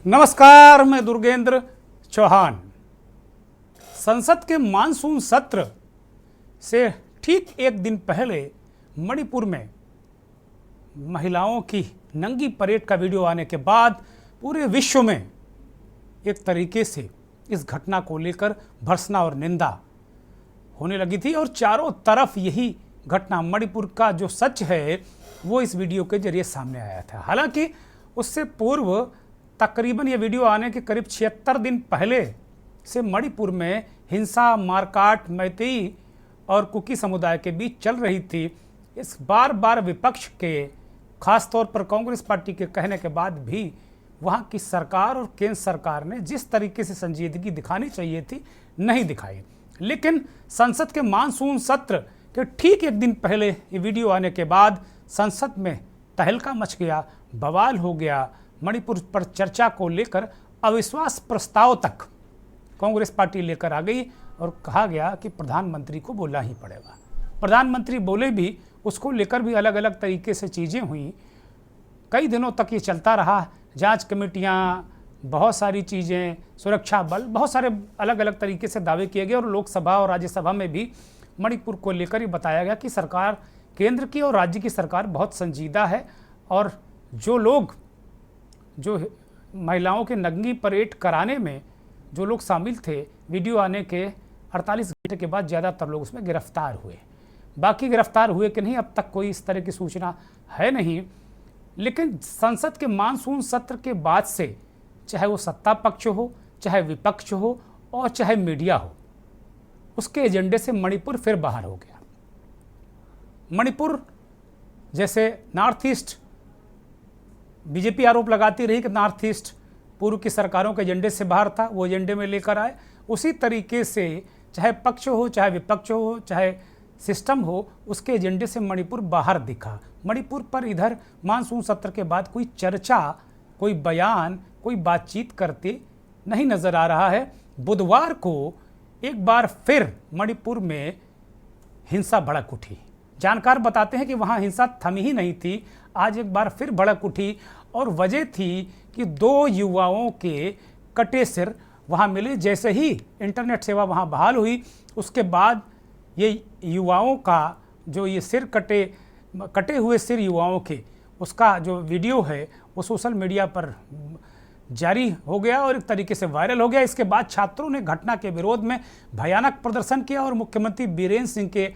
नमस्कार, मैं दुर्गेंद्र चौहान। संसद के मानसून सत्र से ठीक एक दिन पहले मणिपुर में महिलाओं की नंगी परेड का वीडियो आने के बाद पूरे विश्व में एक तरीके से इस घटना को लेकर भर्त्सना और निंदा होने लगी थी और चारों तरफ यही घटना, मणिपुर का जो सच है वो इस वीडियो के जरिए सामने आया था। हालांकि उससे पूर्व तकरीबन ये वीडियो आने के करीब 76 दिन पहले से मणिपुर में हिंसा, मारकाट, मैतेई और कुकी समुदाय के बीच चल रही थी। इस बार बार विपक्ष के, खासतौर पर कांग्रेस पार्टी के कहने के बाद भी वहाँ की सरकार और केंद्र सरकार ने जिस तरीके से संजीदगी दिखानी चाहिए थी नहीं दिखाई। लेकिन संसद के मानसून सत्र के ठीक एक दिन पहले ये वीडियो आने के बाद संसद में तहलका मच गया, बवाल हो गया। मणिपुर पर चर्चा को लेकर अविश्वास प्रस्ताव तक कांग्रेस पार्टी लेकर आ गई और कहा गया कि प्रधानमंत्री को बोलना ही पड़ेगा। प्रधानमंत्री बोले भी, उसको लेकर भी अलग अलग तरीके से चीज़ें हुई। कई दिनों तक ये चलता रहा, जांच कमेटियां, बहुत सारी चीज़ें, सुरक्षा बल, बहुत सारे अलग अलग तरीके से दावे किए गए और लोकसभा और राज्यसभा में भी मणिपुर को लेकर ही बताया गया कि सरकार, केंद्र की और राज्य की सरकार बहुत संजीदा है और जो महिलाओं के नंगी परेड कराने में जो लोग शामिल थे, वीडियो आने के 48 घंटे के बाद ज़्यादातर लोग उसमें गिरफ्तार हुए। बाकी गिरफ्तार हुए कि नहीं, अब तक कोई इस तरह की सूचना है नहीं। लेकिन संसद के मानसून सत्र के बाद से, चाहे वो सत्ता पक्ष हो, चाहे विपक्ष हो और चाहे मीडिया हो, उसके एजेंडे से मणिपुर फिर बाहर हो गया। मणिपुर जैसे नॉर्थ ईस्ट, बीजेपी आरोप लगाती रही कि नॉर्थ ईस्ट पूर्व की सरकारों के एजेंडे से बाहर था, वो एजेंडे में लेकर आए। उसी तरीके से चाहे पक्ष हो, चाहे विपक्ष हो, चाहे सिस्टम हो, उसके एजेंडे से मणिपुर बाहर दिखा। मणिपुर पर इधर मानसून सत्र के बाद कोई चर्चा, कोई बयान, कोई बातचीत करते नहीं नजर आ रहा है। बुधवार को एक बार फिर मणिपुर में हिंसा भड़क उठी। जानकार बताते हैं कि वहां हिंसा थमी ही नहीं थी, आज एक बार फिर भड़क उठी और वजह थी कि 2 युवाओं के कटे सिर वहां मिले। जैसे ही इंटरनेट सेवा वहां बहाल हुई, उसके बाद ये युवाओं का जो ये सिर कटे हुए सिर युवाओं के, उसका जो वीडियो है वो सोशल मीडिया पर जारी हो गया और एक तरीके से वायरल हो गया। इसके बाद छात्रों ने घटना के विरोध में भयानक प्रदर्शन किया और मुख्यमंत्री बीरेन्द्र सिंह के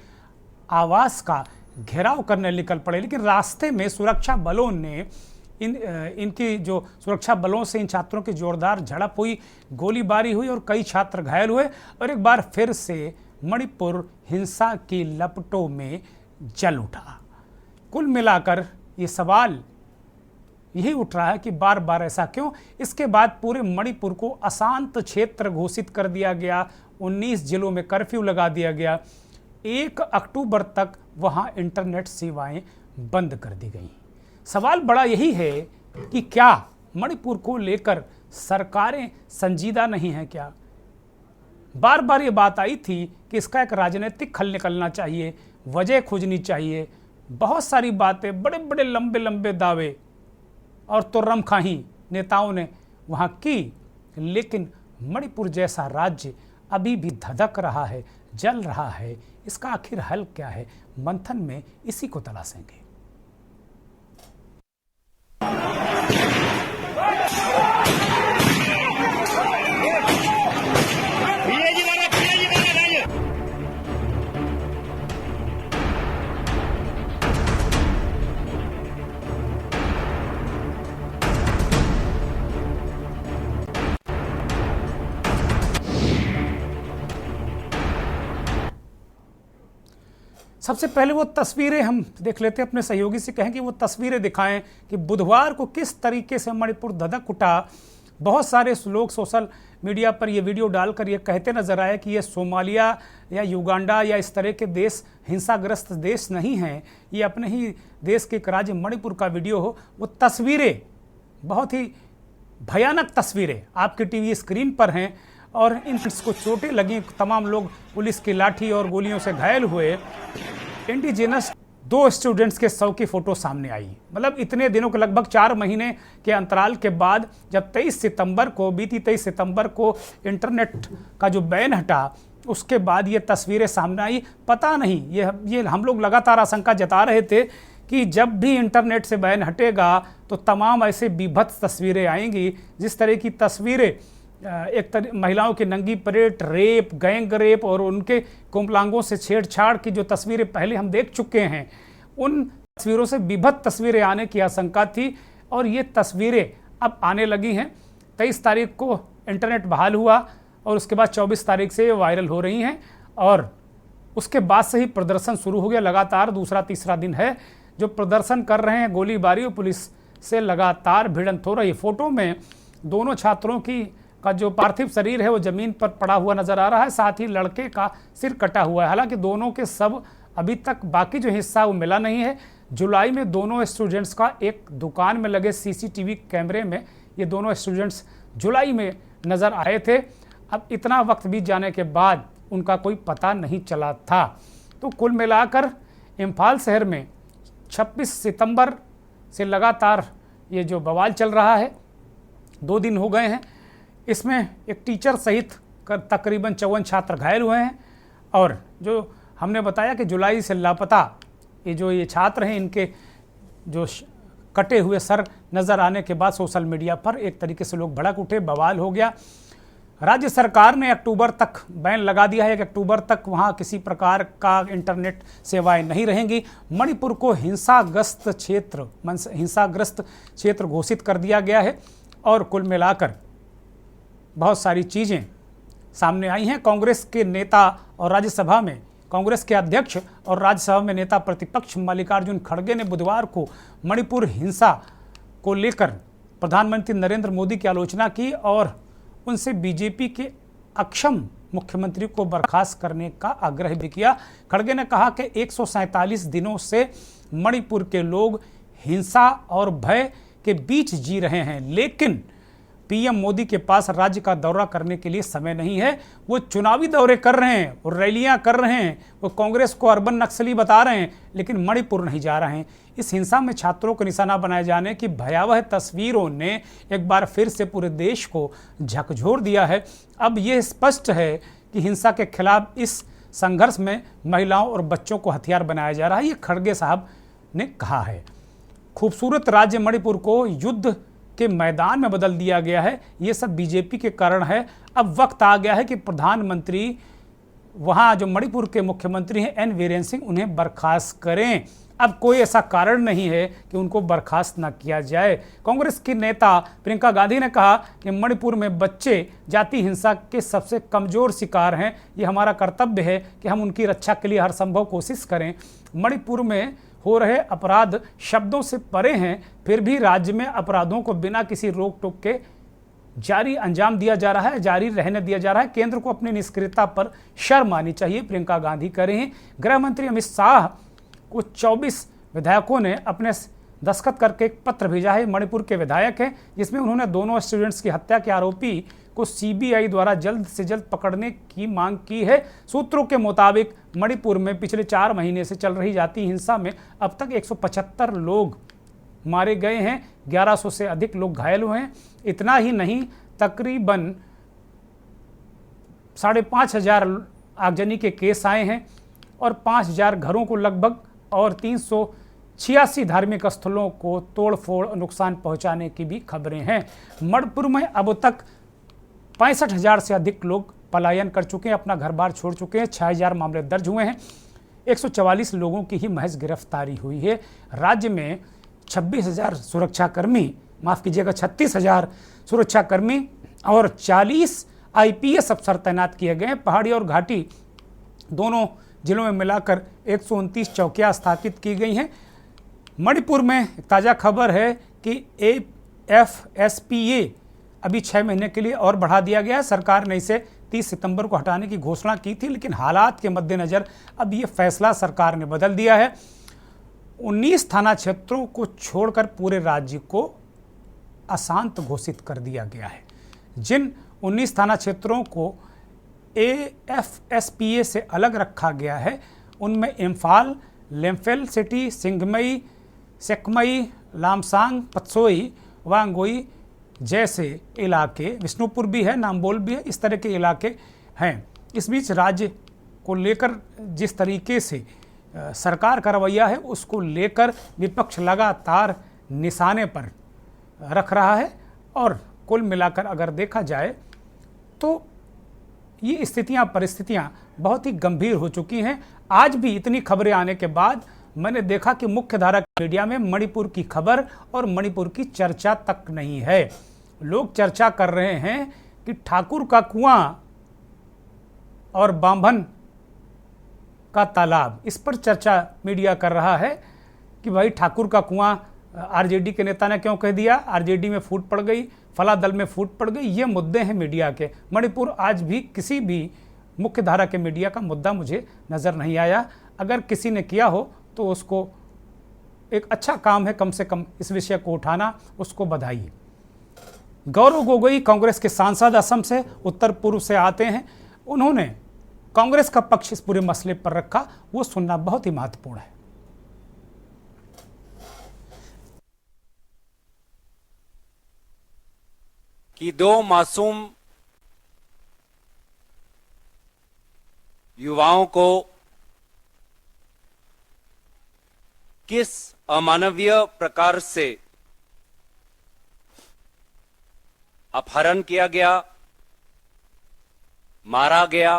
आवास का घेराव करने निकल पड़े। लेकिन रास्ते में सुरक्षा बलों ने इनकी जो सुरक्षा बलों से इन छात्रों की जोरदार झड़प हुई, गोलीबारी हुई और कई छात्र घायल हुए और एक बार फिर से मणिपुर हिंसा की लपटों में जल उठा। कुल मिलाकर ये सवाल यही उठ रहा है कि बार बार ऐसा क्यों। इसके बाद पूरे मणिपुर को अशांत क्षेत्र घोषित कर दिया गया, 19 जिलों में कर्फ्यू लगा दिया गया। 1 अक्टूबर तक वहां इंटरनेट सेवाएं बंद कर दी गई। सवाल बड़ा यही है कि क्या मणिपुर को लेकर सरकारें संजीदा नहीं हैं क्या? बार बार ये बात आई थी कि इसका एक राजनीतिक हल निकलना चाहिए, वजह खोजनी चाहिए। बहुत सारी बातें, बड़े बड़े लंबे लंबे दावे और तुर्रमखाही नेताओं ने वहाँ की, लेकिन मणिपुर जैसा राज्य अभी भी धधक रहा है, जल रहा है। इसका आखिर हल क्या है? मंथन में इसी को तलाशेंगे। सबसे पहले वो तस्वीरें हम देख लेते हैं, अपने सहयोगी से कहें कि वो तस्वीरें दिखाएं कि बुधवार को किस तरीके से मणिपुर धधक उठा। बहुत सारे लोग सोशल मीडिया पर ये वीडियो डालकर ये कहते नजर आए कि ये सोमालिया या युगांडा या इस तरह के देश, हिंसाग्रस्त देश नहीं हैं, ये अपने ही देश के एक राज्य मणिपुर का वीडियो हो। वो तस्वीरें बहुत ही भयानक तस्वीरें आपके टीवी स्क्रीन पर हैं और इन को चोटें लगी, तमाम लोग पुलिस की लाठी और गोलियों से घायल हुए। इंडिजिनस 2 स्टूडेंट्स के शव की फ़ोटो सामने आई। मतलब इतने दिनों के लगभग 4 महीने के अंतराल के बाद जब बीती 23 सितंबर को इंटरनेट का जो बैन हटा, उसके बाद ये तस्वीरें सामने आई। पता नहीं, ये हम लोग लगातार आशंका जता रहे थे कि जब भी इंटरनेट से बैन हटेगा तो तमाम ऐसे बीभत्स तस्वीरें आएंगी, जिस तरह की तस्वीरें महिलाओं की नंगी परेड, रेप, गैंग रेप और उनके कुंभलांगों से छेड़छाड़ की जो तस्वीरें पहले हम देख चुके हैं, उन तस्वीरों से विभत्स तस्वीरें आने की आशंका थी और ये तस्वीरें अब आने लगी हैं। 23 तारीख को इंटरनेट बहाल हुआ और उसके बाद 24 तारीख से ये वायरल हो रही हैं और उसके बाद से ही प्रदर्शन शुरू हो गया। लगातार दूसरा तीसरा दिन है जो प्रदर्शन कर रहे हैं, गोलीबारी और पुलिस से लगातार भिड़ंत हो रही है। फोटो में दोनों छात्रों का जो पार्थिव शरीर है वो जमीन पर पड़ा हुआ नजर आ रहा है, साथ ही लड़के का सिर कटा हुआ है। हालांकि दोनों के सब अभी तक बाकी जो हिस्सा वो मिला नहीं है। जुलाई में दोनों स्टूडेंट्स का एक दुकान में लगे सीसीटीवी कैमरे में ये दोनों स्टूडेंट्स जुलाई में नज़र आए थे। अब इतना वक्त बीत जाने के बाद उनका कोई पता नहीं चला था। तो कुल मिलाकर इम्फाल शहर में 26 सितंबर से लगातार ये जो बवाल चल रहा है, 2 दिन हो गए हैं। इसमें एक टीचर सहित तकरीबन 54 छात्र घायल हुए हैं और जो हमने बताया कि जुलाई से लापता ये छात्र हैं, इनके जो कटे हुए सर नज़र आने के बाद सोशल मीडिया पर एक तरीके से लोग भड़क उठे, बवाल हो गया। राज्य सरकार ने अक्टूबर तक बैन लगा दिया है कि अक्टूबर तक वहाँ किसी प्रकार का इंटरनेट सेवाएं नहीं रहेंगी। मणिपुर को हिंसाग्रस्त क्षेत्र घोषित कर दिया गया है और कुल मिलाकर बहुत सारी चीज़ें सामने आई हैं। कांग्रेस के नेता और राज्यसभा में कांग्रेस के अध्यक्ष और राज्यसभा में नेता प्रतिपक्ष मल्लिकार्जुन खड़गे ने बुधवार को मणिपुर हिंसा को लेकर प्रधानमंत्री नरेंद्र मोदी की आलोचना की और उनसे बीजेपी के अक्षम मुख्यमंत्री को बर्खास्त करने का आग्रह भी किया। खड़गे ने कहा कि 147 दिनों से मणिपुर के लोग हिंसा और भय के बीच जी रहे हैं, लेकिन पीएम मोदी के पास राज्य का दौरा करने के लिए समय नहीं है। वो चुनावी दौरे कर रहे हैं, वो रैलियां कर रहे हैं, वो कांग्रेस को अर्बन नक्सली बता रहे हैं, लेकिन मणिपुर नहीं जा रहे हैं। इस हिंसा में छात्रों को निशाना बनाए जाने की भयावह तस्वीरों ने एक बार फिर से पूरे देश को झकझोर दिया है। अब ये स्पष्ट है कि हिंसा के खिलाफ इस संघर्ष में महिलाओं और बच्चों को हथियार बनाया जा रहा है, ये खड़गे साहब ने कहा है। खूबसूरत राज्य मणिपुर को युद्ध के मैदान में बदल दिया गया है, ये सब बीजेपी के कारण है। अब वक्त आ गया है कि प्रधानमंत्री वहाँ जो मणिपुर के मुख्यमंत्री हैं एन वीरेन सिंह, उन्हें बर्खास्त करें। अब कोई ऐसा कारण नहीं है कि उनको बर्खास्त ना किया जाए। कांग्रेस की नेता प्रियंका गांधी ने कहा कि मणिपुर में बच्चे जाति हिंसा के सबसे कमज़ोर शिकार हैं, ये हमारा कर्तव्य है कि हम उनकी रक्षा के लिए हर संभव कोशिश करें। मणिपुर में हो रहे अपराध शब्दों से परे हैं, फिर भी राज्य में अपराधों को बिना किसी रोक टोक के जारी अंजाम दिया जा रहा है, जारी रहने दिया जा रहा है। केंद्र को अपनी निष्क्रियता पर शर्म आनी चाहिए, प्रियंका गांधी कह रही हैं। गृह मंत्री अमित शाह को 24 विधायकों ने अपने दस्तखत करके एक पत्र भेजा है। मणिपुर के विधायक हैं, जिसमें उन्होंने दोनों स्टूडेंट्स की हत्या के आरोपी को सीबीआई द्वारा जल्द से जल्द पकड़ने की मांग की है। सूत्रों के मुताबिक मणिपुर में पिछले 4 महीने से चल रही जाति हिंसा में अब तक 175 लोग मारे गए हैं, 1100 से अधिक लोग घायल हुए हैं। इतना ही नहीं, तकरीबन 5,500 आगजनी के केस आए हैं और 5,000 घरों को लगभग और 386 धार्मिक स्थलों को तोड़फोड़ नुकसान पहुंचाने की भी खबरें हैं। मणिपुर में अब तक 65,000 से अधिक लोग पलायन कर चुके हैं, अपना घर बार छोड़ चुके हैं। 6,000 मामले दर्ज हुए हैं, 144 लोगों की ही महज गिरफ्तारी हुई है। राज्य में 36,000 सुरक्षाकर्मी, माफ़ कीजिएगा 36,000 सुरक्षाकर्मी और 40 आईपीएस अफसर तैनात किए गए हैं। पहाड़ी और घाटी दोनों जिलों में मिलाकर 129 चौकियाँ स्थापित की गई हैं। मणिपुर में ताज़ा खबर है कि AFSPA अभी 6 महीने के लिए और बढ़ा दिया गया है। सरकार ने इसे 30 सितंबर को हटाने की घोषणा की थी, लेकिन हालात के मद्देनज़र अब ये फैसला सरकार ने बदल दिया है। 19 थाना क्षेत्रों को छोड़कर पूरे राज्य को अशांत घोषित कर दिया गया है। जिन 19 थाना क्षेत्रों को AFSPA से अलग रखा गया है, उनमें इम्फाल, लेम्फेल सिटी, सिंघमई, सेकमई, लामसांग, पत्सोई, वांगोई जैसे इलाके, विष्णुपुर भी है, नामबोल भी है, इस तरह के इलाके हैं। इस बीच राज्य को लेकर जिस तरीके से सरकार का रवैया है, उसको लेकर विपक्ष लगातार निशाने पर रख रहा है और कुल मिलाकर अगर देखा जाए तो ये स्थितियां, परिस्थितियां बहुत ही गंभीर हो चुकी हैं। आज भी इतनी खबरें आने के बाद मैंने देखा कि मुख्यधारा मीडिया में मणिपुर की खबर और मणिपुर की चर्चा तक नहीं है। लोग चर्चा कर रहे हैं कि ठाकुर का कुआं और बांभन का तालाब, इस पर चर्चा मीडिया कर रहा है कि भाई ठाकुर का कुआं आरजेडी के नेता ने क्यों कह दिया, आरजेडी में फूट पड़ गई, फला दल में फूट पड़ गई। ये मुद्दे हैं मीडिया के। मणिपुर आज भी किसी भी मुख्य धारा के मीडिया का मुद्दा मुझे नज़र नहीं आया। अगर किसी ने किया हो तो उसको एक अच्छा काम है कम से कम इस विषय को उठाना, उसको बधाई। गौरव गोगोई कांग्रेस के सांसद असम से, उत्तर पूर्व से आते हैं। उन्होंने कांग्रेस का पक्ष इस पूरे मसले पर रखा, वो सुनना बहुत ही महत्वपूर्ण है। कि दो मासूम युवाओं को किस अमानवीय प्रकार से अपहरण किया गया, मारा गया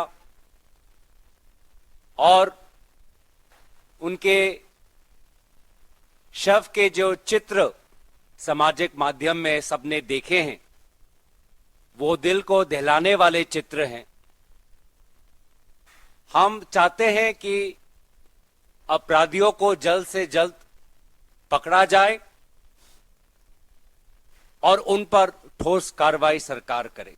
और उनके शव के जो चित्र सामाजिक माध्यम में सबने देखे हैं, वो दिल को दहलाने वाले चित्र हैं। हम चाहते हैं कि अपराधियों को जल्द से जल्द पकड़ा जाए और उन पर ठोस कार्रवाई सरकार करे।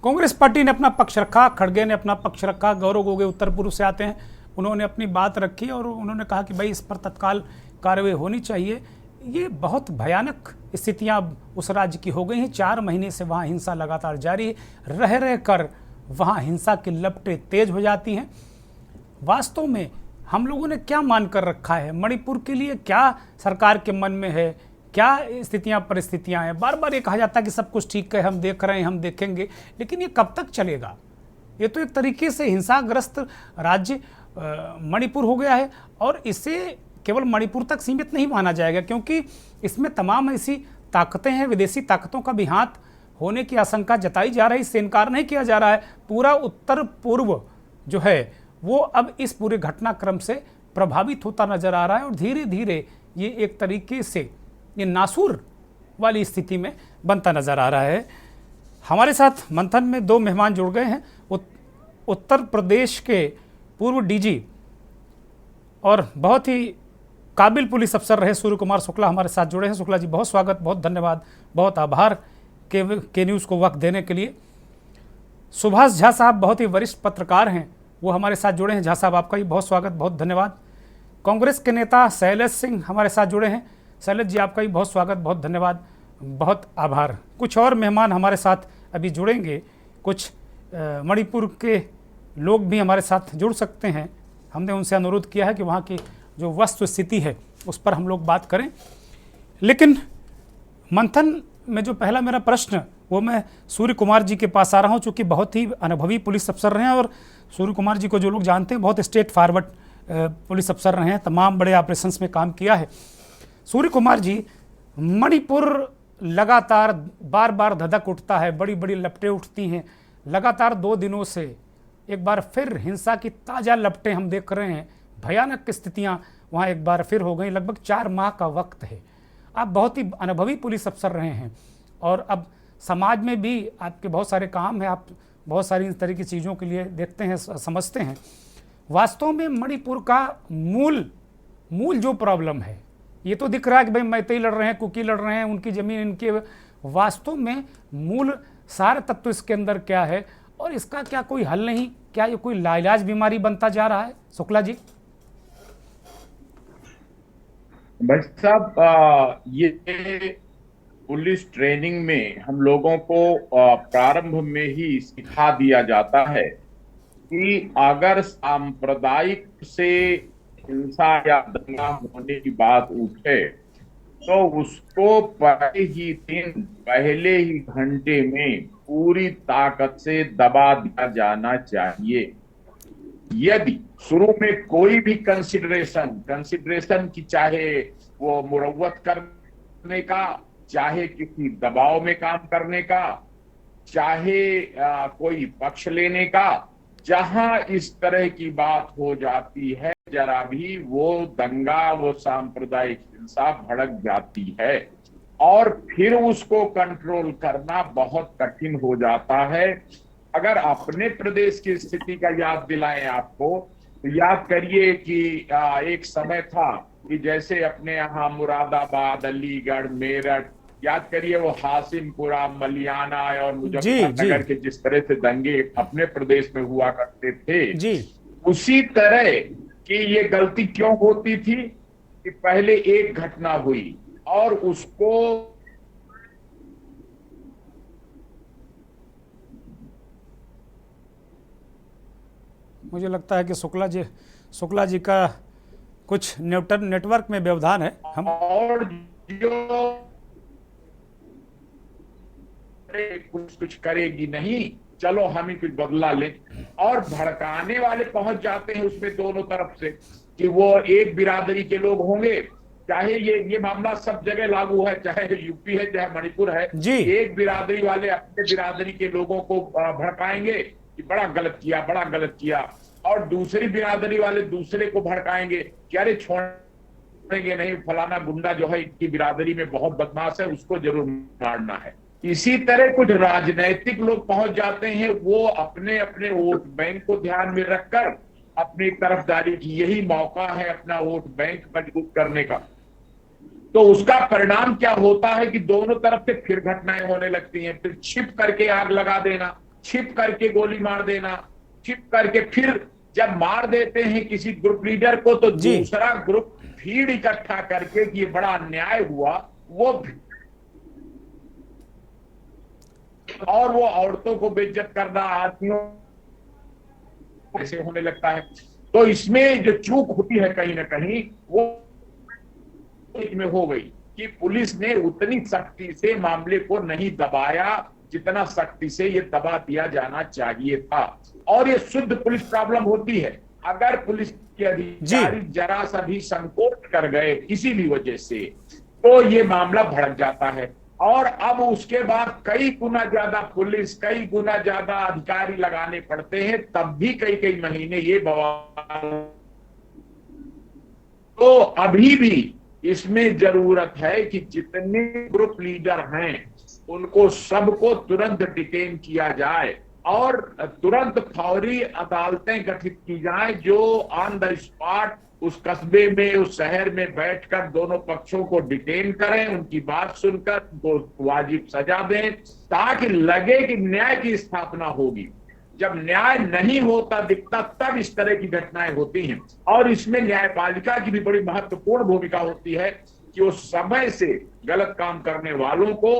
कांग्रेस पार्टी ने अपना पक्ष रखा, खड़गे ने अपना पक्ष रखा। गौरव गोगोई उत्तर पूर्व से आते हैं, उन्होंने अपनी बात रखी और उन्होंने कहा कि भाई इस पर तत्काल कार्रवाई होनी चाहिए। ये बहुत भयानक स्थितियां उस राज्य की हो गई हैं। 4 महीने से वहाँ हिंसा लगातार जारी है। रह रह कर वहाँ हिंसा की लपटें तेज हो जाती हैं। वास्तव में हम लोगों ने क्या मान कर रखा है, मणिपुर के लिए क्या सरकार के मन में है, क्या स्थितियां, परिस्थितियां हैं। बार बार ये कहा जाता है कि सब कुछ ठीक है, हम देख रहे हैं, हम देखेंगे, लेकिन ये कब तक चलेगा। ये तो एक तरीके से हिंसाग्रस्त राज्य मणिपुर हो गया है और इसे केवल मणिपुर तक सीमित नहीं माना जाएगा, क्योंकि इसमें तमाम ऐसी ताकतें हैं, विदेशी ताकतों का भी हाथ होने की आशंका जताई जा रही है। इससे इनकार नहीं किया जा रहा है। पूरा उत्तर पूर्व जो है वो अब इस पूरे घटनाक्रम से प्रभावित होता नजर आ रहा है और धीरे धीरे ये एक तरीके से ये नासूर वाली स्थिति में बनता नजर आ रहा है। हमारे साथ मंथन में 2 मेहमान जुड़ गए हैं। उत्तर प्रदेश के पूर्व डीजी और बहुत ही काबिल पुलिस अफसर रहे सूर्य कुमार शुक्ला हमारे साथ जुड़े हैं। शुक्ला जी, बहुत स्वागत, बहुत धन्यवाद, बहुत आभार के न्यूज़ को वक्त देने के लिए। सुभाष झा साहब बहुत ही वरिष्ठ पत्रकार हैं, वो हमारे साथ जुड़े हैं। झा साहब, आपका भी बहुत स्वागत, बहुत धन्यवाद। कांग्रेस के नेता शैलेश सिंह हमारे साथ जुड़े हैं। शैलेश जी, आपका भी बहुत स्वागत, बहुत धन्यवाद, बहुत आभार। कुछ और मेहमान हमारे साथ अभी जुड़ेंगे, कुछ मणिपुर के लोग भी हमारे साथ जुड़ सकते हैं। हमने उनसे अनुरोध किया है कि वहाँ की जो वस्तु स्थिति है उस पर हम लोग बात करें। लेकिन मंथन में जो पहला मेरा प्रश्न, वो मैं सूर्य कुमार जी के पास आ रहा हूँ, चूँकि बहुत ही अनुभवी पुलिस अफसर रहे हैं और सूर्य कुमार जी को जो लोग जानते हैं, बहुत स्ट्रेट फॉरवर्ड पुलिस अफसर रहे हैं, तमाम बड़े ऑपरेशंस में काम किया है। सूर्य कुमार जी, मणिपुर लगातार बार बार धधक उठता है, बड़ी बड़ी लपटें उठती हैं। लगातार 2 दिनों से एक बार फिर हिंसा की ताज़ा लपटें हम देख रहे हैं। भयानक स्थितियाँ वहाँ एक बार फिर हो गई। लगभग 4 माह का वक्त है। आप बहुत ही अनुभवी पुलिस अफसर रहे हैं और अब समाज में भी आपके बहुत सारे काम हैं, आप बहुत सारी इस तरह की चीज़ों के लिए देखते हैं, समझते हैं। वास्तव में मणिपुर का मूल जो प्रॉब्लम है, ये तो दिख रहा है कि भाई मैतेई लड़ रहे हैं, कुकी लड़ रहे हैं, उनकी ज़मीन इनके, वास्तव में मूल सार तत्व इसके अंदर क्या है और इसका क्या कोई हल नहीं? क्या ये कोई लाइलाज बीमारी बनता जा रहा है? शुक्ला जी। भाई साहब, ये पुलिस ट्रेनिंग में हम लोगों को प्रारंभ में ही सिखा दिया जाता है कि अगर सांप्रदायिक से हिंसा या दंगा होने की बात उठे तो उसको पहले ही दिन, पहले ही घंटे में पूरी ताकत से दबा दिया जाना चाहिए। यदि शुरू में कोई भी कंसिडरेशन की, चाहे वो मुरव्वत करने का, चाहे किसी दबाव में काम करने का, चाहे कोई पक्ष लेने का, जहां इस तरह की बात हो जाती है जरा भी वो दंगा, वो सांप्रदायिक हिंसा भड़क जाती है और फिर उसको कंट्रोल करना बहुत कठिन हो जाता है। अगर अपने प्रदेश की स्थिति का याद दिलाएं आपको, तो याद करिए कि एक समय था कि जैसे अपने यहाँ मुरादाबाद, अलीगढ़, मेरठ, याद करिए वो हासिमपुरा, मलियाना और जी जी मुजफ्फरनगर के जिस तरह से दंगे अपने प्रदेश में हुआ करते थे, जी। उसी तरह की ये गलती क्यों होती थी कि पहले एक घटना हुई और उसको मुझे लगता है कि शुक्ला जी का कुछ नेटवर्क में व्यवधान है। हम और जो कुछ करेगी नहीं, चलो हम ही कुछ बदला लें, और भड़काने वाले पहुंच जाते हैं उसमें दोनों तरफ से कि वो एक बिरादरी के लोग होंगे। चाहे ये मामला सब जगह लागू है, चाहे यूपी है चाहे मणिपुर है, जी। एक बिरादरी वाले अपने बिरादरी के लोगों को भड़काएंगे कि बड़ा गलत किया, बड़ा गलत किया, और दूसरी बिरादरी वाले दूसरे को भड़काएंगे कि अरे छोड़ेंगे नहीं, फलाना गुंडा जो है इनकी बिरादरी में बहुत बदमाश है, उसको जरूर मारना है। इसी तरह कुछ राजनैतिक लोग पहुंच जाते हैं, वो अपने अपने वोट बैंक को ध्यान में रखकर अपनी तरफदारी की, यही मौका है अपना वोट बैंक मजबूत करने का। तो उसका परिणाम क्या होता है कि दोनों तरफ से फिर घटनाएं होने लगती हैं, फिर छिप करके आग लगा देना, छिप करके गोली मार देना, छिप करके फिर जब मार देते हैं किसी ग्रुप लीडर को तो दूसरा ग्रुप भीड़ इकट्ठा करके कि ये बड़ा अन्याय हुआ, और वो औरतों को बेइज्जत करना, आदमियों ऐसे होने लगता है। तो इसमें जो चूक होती है कहीं ना कहीं वो में हो गई कि पुलिस ने उतनी सख्ती से मामले को नहीं दबाया जितना सख्ती से ये दबा दिया जाना चाहिए था। और ये शुद्ध पुलिस प्रॉब्लम होती है। अगर पुलिस के अधिकारी जरा सा भी संकोच कर गए किसी भी वजह से तो ये मामला भड़क जाता है, और अब उसके बाद कई गुना ज्यादा पुलिस, कई गुना ज्यादा अधिकारी लगाने पड़ते हैं, तब भी कई कई महीने ये बवाल। तो अभी भी इसमें जरूरत है कि जितने ग्रुप लीडर हैं उनको सबको तुरंत डिटेन किया जाए और तुरंत फौरी अदालतें गठित की जाएं जो ऑन द स्पॉट उस कस्बे में, उस शहर में बैठकर दोनों पक्षों को डिटेन करें, उनकी बात सुनकर उनको वाजिब सजा दें, ताकि लगे कि न्याय की स्थापना होगी। जब न्याय नहीं होता दिखता तब इस तरह की घटनाएं होती हैं, और इसमें न्यायपालिका की भी बड़ी महत्वपूर्ण भूमिका होती है कि वो समय से गलत काम करने वालों को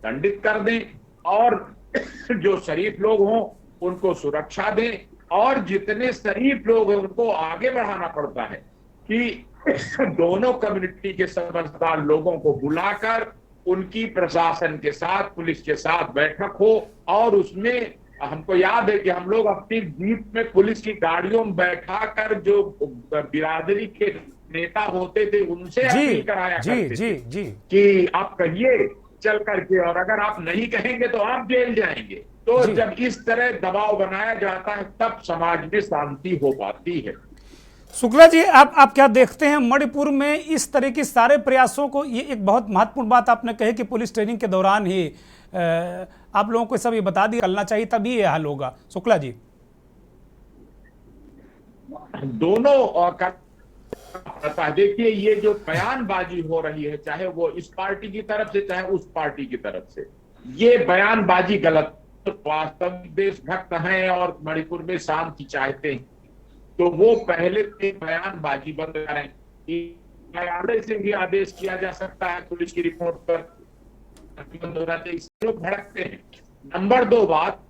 दंडित कर दें और जो शरीफ लोग हों उनको सुरक्षा दें, और जितने शरीफ लोग हैं उनको आगे बढ़ाना पड़ता है कि दोनों कम्युनिटी के समझदार लोगों को बुलाकर उनकी प्रशासन के साथ, पुलिस के साथ बैठक हो, और उसमें हमको याद है कि हम लोग अपनी जीप में पुलिस की गाड़ियों में बैठाकर जो बिरादरी के नेता होते थे उनसे अपील कराया करते थे कि आप कहिए चल करके, और अगर आप नहीं कहेंगे तो आप जेल जाएंगे। तो जब इस तरह दबाव बनाया जाता है तब समाज में शांति हो पाती है। शुक्ला जी, आप क्या देखते हैं मणिपुर में इस तरह के सारे प्रयासों को? ये एक बहुत महत्वपूर्ण बात आपने कही कि पुलिस ट्रेनिंग के दौरान ही आप लोगों को सब ये बता दिया करना चाहिए, तभी ये हल होगा। शुक्ला जी, दोनों का देखिए, ये जो बयानबाजी हो रही है चाहे वो इस पार्टी की तरफ से चाहे उस पार्टी की तरफ से, ये बयानबाजी गलत। वास्तविक देशभक्त हैं और मणिपुर में शांति चाहते हैं तो वो पहले से बयानबाजी बंद करें। न्यायालय से भी आदेश किया जा सकता है पुलिस की रिपोर्ट पर बंद होना चाहिए, इससे लोग भड़कते हैं। नंबर 2 बात,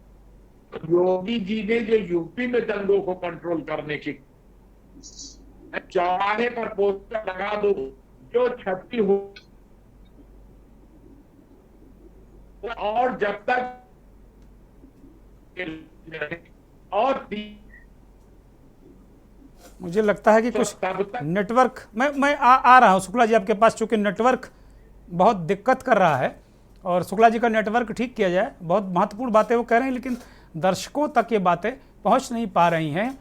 योगी जी ने जो यूपी में दंगों को कंट्रोल करने की, चौराहे पर पोस्टर लगा दो, जो क्षति हो, और जब तक और मुझे लगता है कि तो कुछ तब तक नेटवर्क, मैं आ रहा हूँ शुक्ला जी आपके पास, चूंकि नेटवर्क बहुत दिक्कत कर रहा है और शुक्ला जी का नेटवर्क ठीक किया जाए। बहुत महत्वपूर्ण बातें वो कह रहे हैं लेकिन दर्शकों तक ये बातें पहुंच नहीं पा रही हैं।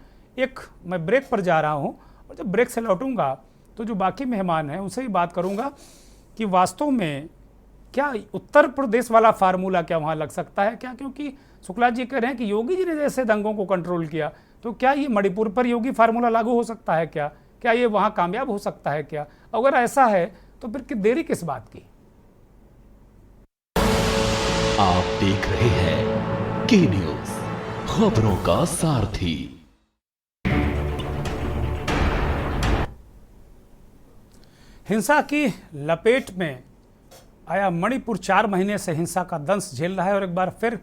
मैं ब्रेक पर जा रहा हूं और जब ब्रेक से लौटूंगा तो जो बाकी मेहमान हैं उनसे भी बात करूंगा कि वास्तव में क्या उत्तर प्रदेश वाला फार्मूला क्या वहाँ लग सकता है क्या, क्योंकि शुक्ला जी कह रहे हैं कि योगी जी ने जैसे दंगों को कंट्रोल किया तो क्या ये मणिपुर पर योगी फार्मूला लागू हो सकता है क्या ये वहाँ कामयाब हो सकता है क्या? अगर ऐसा है तो फिर देरी किस बात की? आप देख रहे हैं के न्यूज, खबरों का सारथी। हिंसा की लपेट में आया मणिपुर 4 महीने से हिंसा का दंश झेल रहा है और एक बार फिर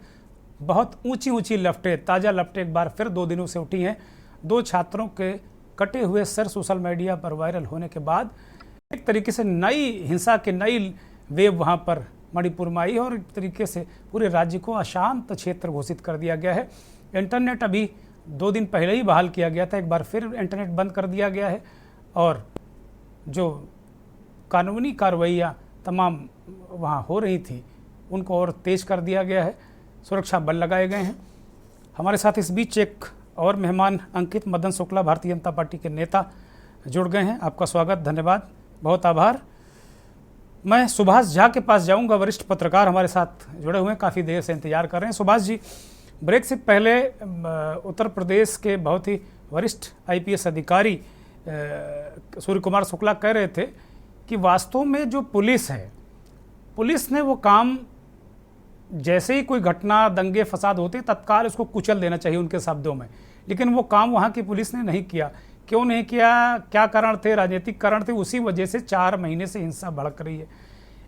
बहुत ऊंची ऊंची लपटें, ताज़ा लपटें एक बार फिर 2 दिनों से उठी हैं। 2 छात्रों के कटे हुए सर सोशल मीडिया पर वायरल होने के बाद एक तरीके से नई हिंसा की नई वेव वहां पर मणिपुर में आई और एक तरीके से पूरे राज्य को अशांत क्षेत्र घोषित कर दिया गया है। इंटरनेट अभी 2 दिन पहले ही बहाल किया गया था, एक बार फिर इंटरनेट बंद कर दिया गया है और जो कानूनी कार्रवाइयाँ तमाम वहाँ हो रही थी उनको और तेज़ कर दिया गया है, सुरक्षा बल लगाए गए हैं। हमारे साथ इस बीच एक और मेहमान अंकित मदन शुक्ला, भारतीय जनता पार्टी के नेता, जुड़ गए हैं। आपका स्वागत, धन्यवाद, बहुत आभार। मैं सुभाष झा के पास जाऊंगा, वरिष्ठ पत्रकार हमारे साथ जुड़े हुए हैं, काफ़ी देर से इंतजार कर रहे हैं। सुभाष जी, ब्रेक से पहले उत्तर प्रदेश के बहुत ही वरिष्ठ IPS अधिकारी सूर्य कुमार शुक्ला कह रहे थे कि वास्तव में जो पुलिस है, पुलिस ने वो काम, जैसे ही कोई घटना दंगे फसाद होते तत्काल उसको कुचल देना चाहिए उनके शब्दों में, लेकिन वो काम वहाँ की पुलिस ने नहीं किया। क्यों नहीं किया, क्या कारण थे? राजनीतिक कारण थे, उसी वजह से 4 महीने से हिंसा भड़क रही है।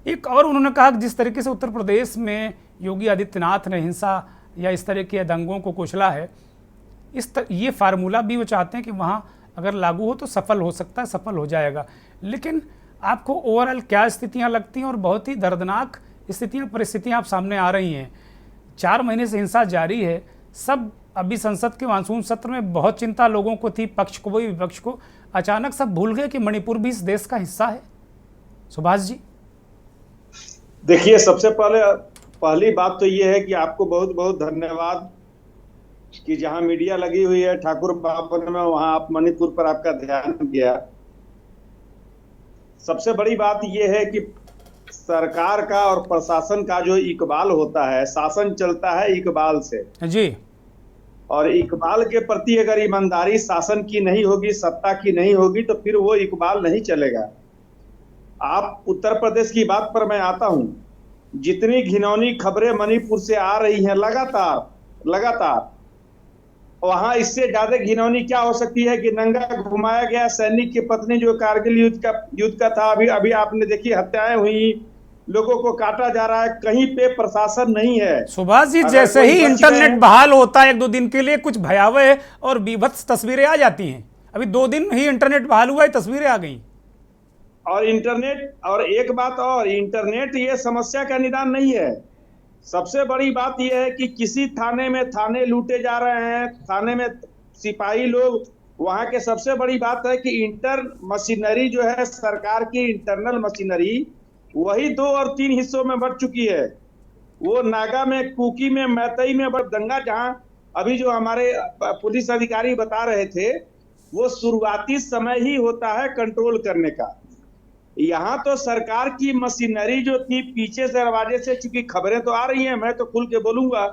एक और उन्होंने कहा कि जिस तरीके से उत्तर प्रदेश में योगी आदित्यनाथ ने हिंसा या इस तरह के दंगों को कुचला है, ये फार्मूला भी वो चाहते हैं कि वहाँ अगर लागू हो तो सफल हो सकता है, सफल हो जाएगा। लेकिन आपको ओवरऑल क्या स्थितियाँ लगती हैं और बहुत ही दर्दनाक परिस्थितियाँ आप सामने आ रही हैं। 4 महीने से हिंसा जारी है, सब अभी संसद के मानसून सत्र में बहुत चिंता लोगों को थी, पक्ष को भी विपक्ष को, अचानक सब भूल गए कि मणिपुर भी इस देश का हिस्सा है। सुभाष जी, देखिए, सबसे पहली बात तो ये है कि आपको बहुत बहुत धन्यवाद कि जहां मीडिया लगी हुई है ठाकुर भवन में, वहां आप मणिपुर पर आपका ध्यान गया। सबसे बड़ी बात यह है कि सरकार का और प्रशासन का जो इकबाल होता है, शासन चलता है इकबाल से जी, और इकबाल के प्रति अगर ईमानदारी शासन की नहीं होगी, सत्ता की नहीं होगी, तो फिर वो इकबाल नहीं चलेगा। आप उत्तर प्रदेश की बात पर मैं आता हूं, जितनी घिनौनी खबरें मणिपुर से आ रही हैं लगातार, वहां इससे ज्यादा घिनौनी क्या हो सकती है कि नंगा घुमाया गया सैनिक की पत्नी जो कारगिल युद्ध का था, अभी आपने देखी हत्याएं हुई, लोगों को काटा जा रहा है, कहीं पे प्रशासन नहीं है। सुभाष जी, जैसे ही इंटरनेट बहाल होता है 1-2 दिन के लिए, कुछ भयावह और बीभत्स तस्वीरें आ जाती हैं। अभी 2 दिन ही इंटरनेट बहाल हुआ है, तस्वीरें आ गई। और एक बात और, इंटरनेट ये समस्या का निदान नहीं है। सबसे बड़ी बात यह है कि किसी थाने लूटे जा रहे हैं, थाने में सिपाही लोग, वहां के सबसे बड़ी बात है कि इंटर मशीनरी जो है, सरकार की इंटरनल मशीनरी, वही 2 और 3 हिस्सों में बढ़ चुकी है। वो नागा में, कुकी में, मैतई में दंगा, जहां अभी जो हमारे पुलिस अधिकारी बता रहे थे, वो शुरुआती समय ही होता है कंट्रोल करने का। यहाँ तो सरकार की मशीनरी जो थी पीछे से दरवाजे से, चूंकि खबरें तो आ रही हैं, मैं तो खुल के बोलूंगा,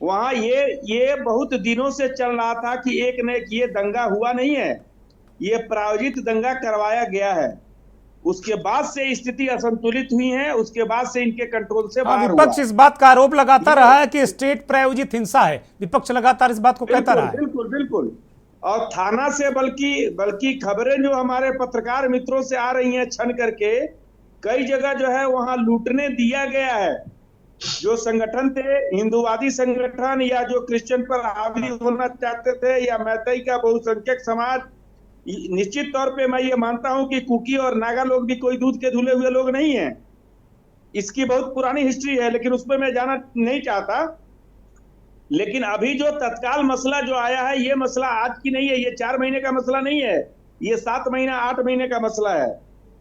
वहां ये बहुत दिनों से चल रहा था कि एक न एक ये दंगा हुआ नहीं है, ये प्रायोजित दंगा करवाया गया है। उसके बाद से स्थिति असंतुलित हुई है, उसके बाद से इनके कंट्रोल से बाहर हुआ। विपक्ष इस बात का आरोप लगाता रहा है कि स्टेट प्रायोजित हिंसा है, विपक्ष लगातार इस बात को कहता रहा है। बिल्कुल। और थाना से बल्कि खबरें जो हमारे पत्रकार मित्रों से आ रही हैं छन करके, कई जगह जो है वहां लूटने दिया गया है, जो संगठन थे, हिंदूवादी संगठन या जो क्रिश्चियन पर हावी होना चाहते थे या मैतेई का बहुसंख्यक समाज, निश्चित तौर पे मैं ये मानता हूं कि कुकी और नागा लोग भी कोई दूध के धुले हुए लोग नहीं है। इसकी बहुत पुरानी हिस्ट्री है, लेकिन उसमें मैं जाना नहीं चाहता। लेकिन अभी जो तत्काल मसला जो आया है, ये मसला आज की नहीं है, ये 4 महीने का मसला नहीं है, ये 7 महीना 8 महीने का मसला है।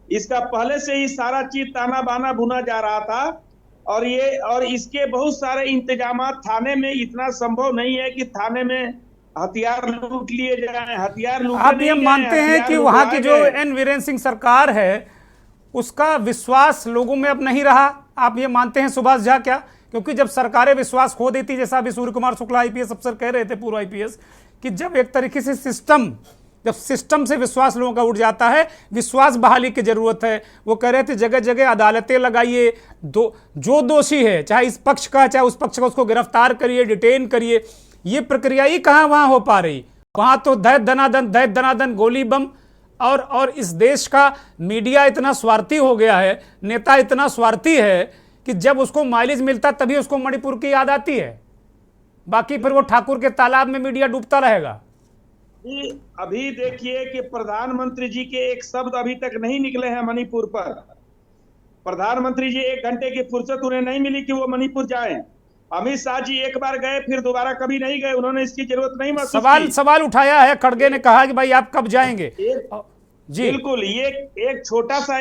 इसका पहले से ही सारा चीज ताना बाना बुना जा रहा था और इसके बहुत सारे इंतजामात थाने में, इतना संभव नहीं है कि थाने में हथियार लूट लिए जाए। हथियार लूट, आप ये मानते हैं कि वहां की जो एन वीरेंद्र सिंह सरकार है उसका विश्वास लोगों में अब नहीं रहा? आप ये मानते हैं सुभाष झा क्या? क्योंकि जब सरकारें विश्वास खो देती, जैसा अभी सूर्य कुमार शुक्ला आईपीएस अफसर कह रहे थे, पूर्व आईपीएस, कि जब एक तरीके से जब सिस्टम से विश्वास लोगों का उठ जाता है, विश्वास बहाली की जरूरत है। वो कह रहे थे जगह जगह अदालतें लगाइए, जो दोषी है, चाहे इस पक्ष का चाहे उस पक्ष का, उसको गिरफ्तार करिए, डिटेन करिए। ये प्रक्रिया ही कहाँ वहां हो पा रही? वहां तो दैत दनादन गोली बम। और इस देश का मीडिया इतना स्वार्थी हो गया है, नेता इतना स्वार्थी है कि जब उसको माइलेज मिलता तभी उसको मणिपुर की याद आती है, बाकी फिर वो ठाकुर के तालाब में मीडिया डूबता रहेगा। अभी देखिए कि प्रधानमंत्री जी के एक शब्द अभी तक नहीं निकले हैं मणिपुर पर। प्रधानमंत्री जी 1 घंटे की फुर्सत उन्हें नहीं मिली कि वो मणिपुर जाएं। अमित शाह जी एक बार गए, फिर दोबारा कभी नहीं गए, उन्होंने इसकी जरूरत नहीं महसूस की। सवाल उठाया है, खड़गे ने कहा कि भाई आप कब जाएंगे? जी बिल्कुल, ये एक छोटा सा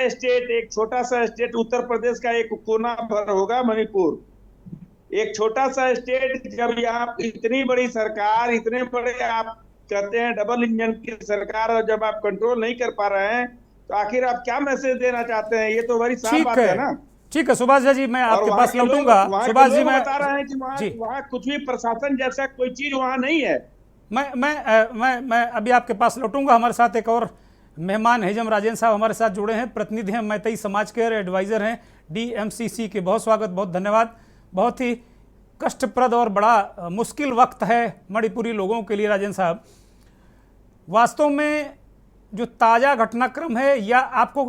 स्टेट उत्तर प्रदेश का एक कोना भर होगा मणिपुर। एक छोटा सा स्टेट, जब यहाँ इतनी बड़ी सरकार, इतने बड़े आप कहते हैं डबल इंजन की सरकार, और जब आप कंट्रोल नहीं कर पा रहे हैं तो आखिर आप क्या मैसेज देना चाहते हैं? ये तो बड़ी साफ बात है ना। ठीक है सुभाष जी, मैं आपके पास लौटूंगा। सुभाष जी, मैं बता रहे हैं कि वहाँ कुछ भी प्रशासन जैसा कोई चीज वहाँ नहीं है। मैं अभी आपके पास लौटूंगा। हमारे साथ एक और मेहमान हिजम राजेंद्र साहब हमारे साथ जुड़े हैं, प्रतिनिधि हैं मैतेई समाज के, एडवाइजर हैं DMCC के। बहुत स्वागत, बहुत धन्यवाद। बहुत ही कष्टप्रद और बड़ा मुश्किल वक्त है मणिपुरी लोगों के लिए राजेंद्र साहब। वास्तव में जो ताज़ा घटनाक्रम है, या आपको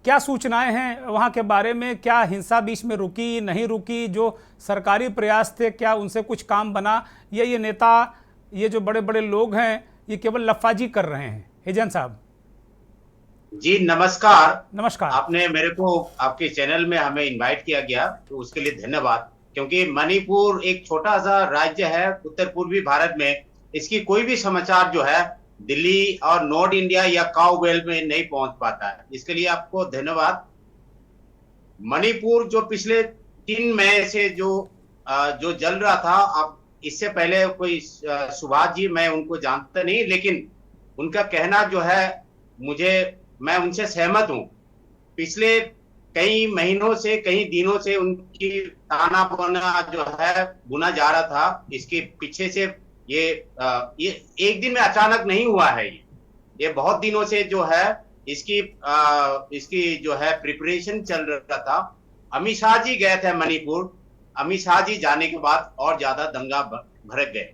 क्या सूचनाएं हैं वहाँ के बारे में? क्या हिंसा बीच में रुकी, नहीं रुकी? जो सरकारी प्रयास थे, क्या उनसे कुछ काम बना, या ये नेता, ये जो बड़े बड़े लोग हैं, ये केवल लफाजी कर रहे हैं? हिजन साहब जी नमस्कार। नमस्कार। आपने मेरे को आपके चैनल में हमें इनवाइट किया गया, तो उसके लिए धन्यवाद। क्योंकि मणिपुर एक छोटा सा राज्य है उत्तर पूर्वी भारत में, इसकी कोई भी समाचार जो है दिल्ली और नॉर्थ इंडिया या काउबेल में नहीं पहुंच पाता है, इसके लिए आपको धन्यवाद। मणिपुर जो पिछले 3 मई से जो जल रहा था, अब इससे पहले कोई सुभाष जी, मैं उनको जानता नहीं, लेकिन उनका कहना जो है मैं उनसे सहमत हूं। पिछले कई महीनों से, कई दिनों से उनकी ताना बाना जो है बुना जा रहा था। इसके पीछे से ये एक दिन में अचानक नहीं हुआ है, ये बहुत दिनों से जो है इसकी जो है प्रिपरेशन चल रहा था। अमित शाह जी गए थे मणिपुर, अमित शाह जी जाने के बाद और ज्यादा दंगा भड़क गए।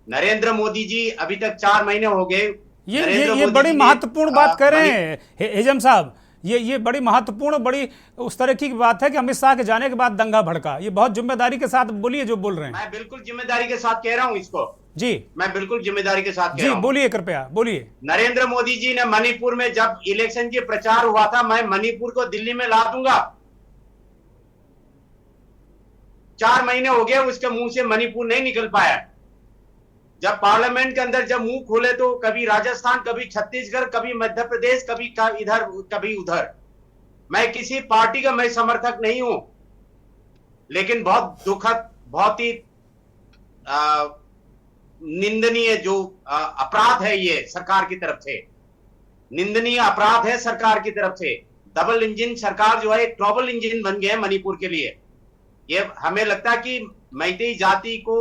नरेंद्र मोदी जी अभी तक 4 महीने हो गए। ये बड़ी महत्वपूर्ण बात कर रहे हैं हिजम साहब, ये बड़ी महत्वपूर्ण, बड़ी उस तरह की बात है कि अमित शाह के जाने के बाद दंगा भड़का। ये बहुत जिम्मेदारी के साथ बोलिए जो बोल रहे हैं। मैं बिल्कुल जिम्मेदारी के साथ कह रहा हूं इसको जी, मैं बिल्कुल जिम्मेदारी के साथ कह रहा हूं। बोलिए, कृपया बोलिए। नरेंद्र मोदी जी ने मणिपुर में जब इलेक्शन के प्रचार हुआ था, मैं मणिपुर को दिल्ली में ला दूंगा, 4 महीने हो गए, उसके मुंह से मणिपुर नहीं निकल पाया। जब पार्लियामेंट के अंदर जब मुंह खोले तो कभी राजस्थान, कभी छत्तीसगढ़, कभी मध्य प्रदेश, कभी इधर, कभी उधर। मैं किसी पार्टी का मैं समर्थक नहीं हूं, लेकिन बहुत दुखद, बहुत ही निंदनीय जो अपराध है ये सरकार की तरफ से, निंदनीय अपराध है सरकार की तरफ से। डबल इंजन सरकार जो है एक ट्रबल इंजन बन गया है मणिपुर के लिए। ये हमें लगता है कि मैतेई जाति को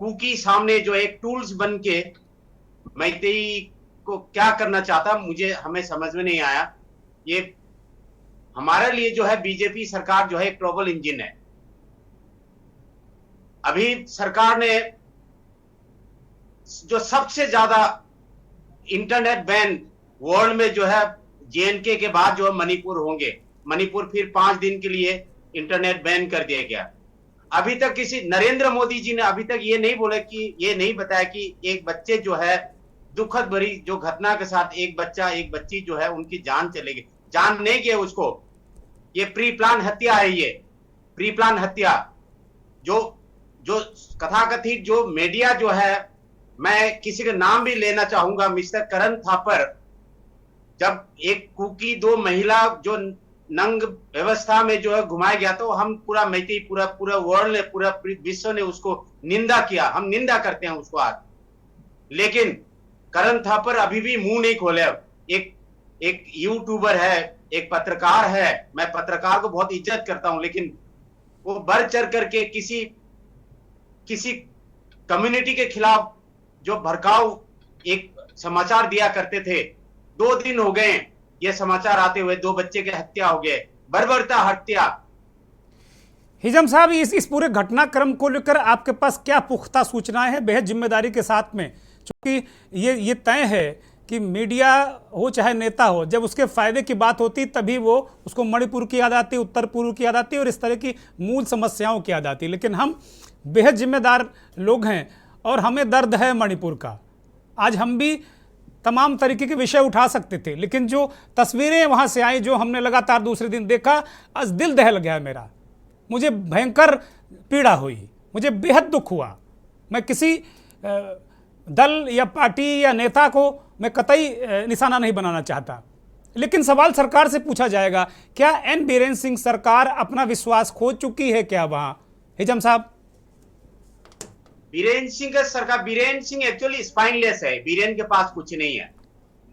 कुकी सामने जो एक टूल्स बन के मैतेई को क्या करना चाहता, हमें समझ में नहीं आया। ये हमारे लिए जो है बीजेपी सरकार जो है एक ट्रबल इंजन है। अभी सरकार ने जो सबसे ज्यादा इंटरनेट बैन वर्ल्ड में जो है JNK के बाद जो है मणिपुर होंगे। मणिपुर फिर 5 दिन के लिए इंटरनेट बैन कर दिया गया। अभी तक किसी नरेंद्र मोदी जी ने अभी तक ये नहीं बोला कि ये नहीं बताया कि एक बच्चे जो है दुखद भरी जो घटना के साथ एक बच्चा एक बच्ची जो है उनकी जान चलेगी, जान नहीं गया उसको। ये प्री प्लान हत्या है, ये प्री प्लान हत्या। जो जो कथाकथित जो मीडिया जो है, मैं किसी का नाम भी लेना चाहूंगा, मिस्टर करण थापर, जब एक कुकी 2 महिला जो नंग व्यवस्था में जो है घुमाया गया तो हम पूरा मैत्री पूरा वर्ल्ड ने पूरा विश्व ने उसको निंदा किया, हम निंदा करते हैं उसको आज। लेकिन करण थापर अभी भी मुंह नहीं खोले। एक यूट्यूबर है, एक पत्रकार है, मैं पत्रकार को बहुत इज्जत करता हूं, लेकिन वो बढ़ चढ़ करके किसी कम्युनिटी के खिलाफ जो भड़काऊ एक समाचार दिया करते थे, 2 दिन हो गए ये समाचार आते हुए, 2 बच्चे की हत्या हो गए, बर्बरता हत्या। हिजम साहब, इस पूरे घटनाक्रम को लेकर आपके पास क्या पुख्ता सूचनाएं हैं बेहद जिम्मेदारी के साथ में? क्योंकि ये तय है कि मीडिया हो चाहे नेता हो, जब उसके फायदे की बात होती तभी वो उसको मणिपुर की याद आती, उत्तर पूर्व की याद आती और इस तरह की मूल समस्याओं की याद आती। लेकिन हम बेहद जिम्मेदार लोग हैं और हमें दर्द है मणिपुर का। आज हम भी तमाम तरीके के विषय उठा सकते थे, लेकिन जो तस्वीरें वहाँ से आई, जो हमने लगातार दूसरे दिन देखा, आज दिल दहल गया मेरा। मुझे भयंकर पीड़ा हुई, मुझे बेहद दुख हुआ। मैं किसी दल या पार्टी या नेता को मैं कतई निशाना नहीं बनाना चाहता, लेकिन सवाल सरकार से पूछा जाएगा, क्या एन बीरेन सिंह सरकार अपना विश्वास खो चुकी है क्या वहां? हिजम साहब, बीरेन सिंह का सरकार, बीरेन सिंह एक्चुअली स्पाइनलेस है, बीरेन के पास कुछ नहीं है,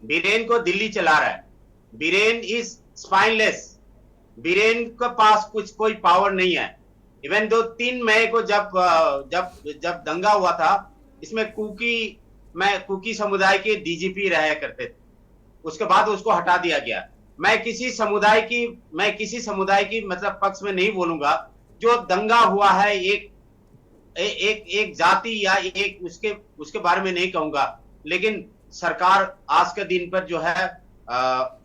बीरेन को दिल्ली चला रहा है, बीरेन इज स्पाइनलेस, बीरेन के पास कोई पावर नहीं है। इवन 3 मई को जब दंगा हुआ था, इसमें कुकी समुदाय के डीजीपी रहा करते थे, उसके बाद उसको हटा दिया गया। मैं किसी समुदाय की मतलब पक्ष में नहीं बोलूंगा। जो दंगा हुआ है एक जाति या एक उसके बारे में नहीं कहूंगा, लेकिन सरकार आज के दिन पर जो है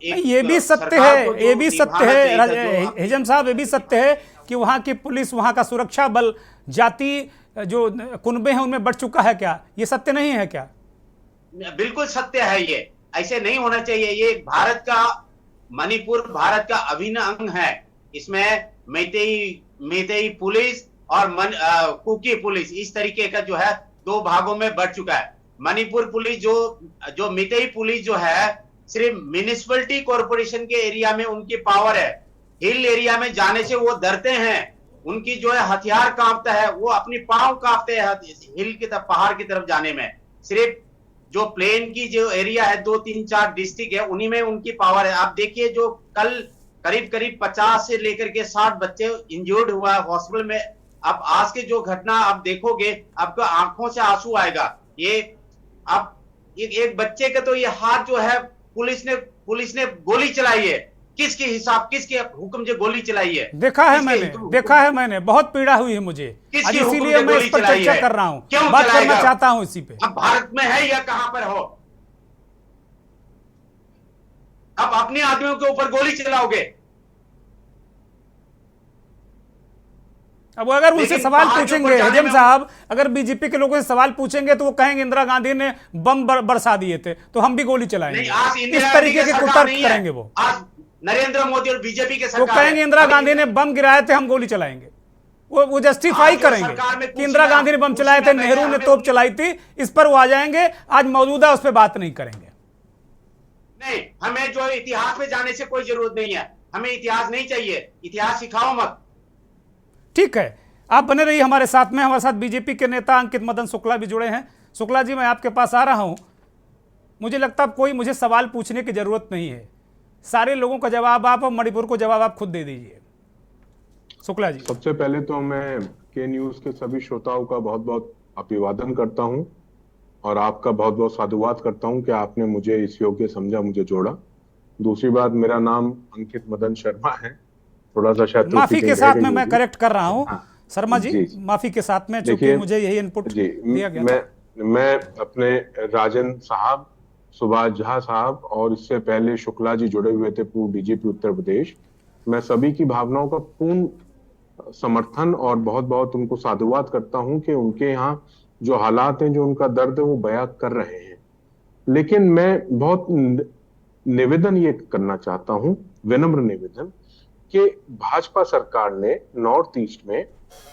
ये भी सत्य है, ये भी सत्य है हिजम साहब, ये भी सत्य है कि वहां की पुलिस, वहां का सुरक्षा बल जाति जो कुनबे हैं उनमें बढ़ चुका है। क्या ये सत्य नहीं है क्या? बिल्कुल सत्य है, ये ऐसे नहीं होना चाहिए। ये मणिपुर भारत का अभिन्न अंग है। इसमें मैतेई पुलिस और कुकी पुलिस इस तरीके का जो है 2 भागों में बढ़ चुका है। मणिपुर पुलिस जो मैतेई पुलिस जो है सिर्फ म्युनिसिपैलिटी कॉर्पोरेशन के एरिया में उनकी पावर है। हिल एरिया में जाने से वो डरते हैं, उनकी जो है हथियार कांपता है, वो अपनी पांव कांपते हैं हिल की तरफ, पहाड़ की तरफ जाने में। सिर्फ जो प्लेन की जो एरिया है 2, 3, 4 डिस्ट्रिक्ट है, उन्हीं में उनकी पावर है। आप देखिए जो कल करीब 50 से लेकर के 60 बच्चे इंजर्ड हुआ है हॉस्पिटल में। अब आज की जो घटना आप देखोगे, आपको आंखों से आंसू आएगा। ये अब एक बच्चे का तो ये हाथ जो है पुलिस ने गोली चलाई है। किसके हुक्म से गोली चलाई है? देखा है मैंने, बहुत पीड़ा हुई है मुझे, इसीलिए मैं इस पर चर्चा कर रहा हूँ, बात करना चाहता हूँ इसी पे। अब भारत में है या कहां पर हो? अब अपने आदमियों के ऊपर गोली चलाओगे? अब अगर उनसे सवाल पूछेंगे हिजम साहब, अगर बीजेपी के लोगों से सवाल पूछेंगे तो वो कहेंगे इंदिरा गांधी ने बम बरसा दिए थे तो हम भी गोली चलाएंगे। इस तरीके के कुतर्क करेंगे वो। आज नरेंद्र मोदी और बीजेपी के सरकार, वो कहेंगे इंदिरा गांधी ने बम गिराए थे, हम गोली चलाएंगे। वो जस्टिफाई करेंगे कि इंदिरा गांधी ने बम चलाए थे, नेहरू ने तोप चलाई थी, इस पर वो आ जाएंगे। आज मौजूदा उस पर बात नहीं करेंगे। नहीं, हमें जो इतिहास में जाने से कोई जरूरत नहीं है, हमें इतिहास नहीं चाहिए, इतिहास सिखाओ मत। ठीक है, आप बने रहिए हमारे साथ में। हमारे साथ बीजेपी के नेता अंकित मदन शुक्ला भी जुड़े हैं। शुक्ला जी, मैं आपके पास आ रहा हूं। मुझे लगता है कोई मुझे सवाल पूछने की जरूरत नहीं है, सारे लोगों का जवाब आप और मणिपुर को जवाब आप खुद दे दीजिए। शुक्ला जी, सबसे पहले तो मैं के न्यूज के सभी श्रोताओं का बहुत बहुत अभिवादन करता हूं और आपका बहुत बहुत साधुवाद करता हूं कि आपने मुझे इस योग्य समझा, मुझे जोड़ा। दूसरी बात, मेरा नाम अंकित मदन शर्मा है, थोड़ा सा शायद माफी के साथ में मैं करेक्ट कर रहा हूं। शर्मा जी, माफी के साथ में, क्योंकि मुझे यही इनपुट दिया गया। मैं अपने राजन साहब, सुभाष झा साहब और इससे पहले शुक्ला जी जुड़े हुए थे, पूर्व डीजीपी उत्तर प्रदेश। मैं सभी की भावनाओं का पूर्ण समर्थन और बहुत बहुत उनको साधुवाद करता हूं कि उनके यहाँ जो हालात हैं, जो उनका दर्द है, वो बयां कर रहे हैं। लेकिन मैं बहुत निवेदन ये करना चाहता हूं, विनम्र निवेदन, कि भाजपा सरकार ने नॉर्थ ईस्ट में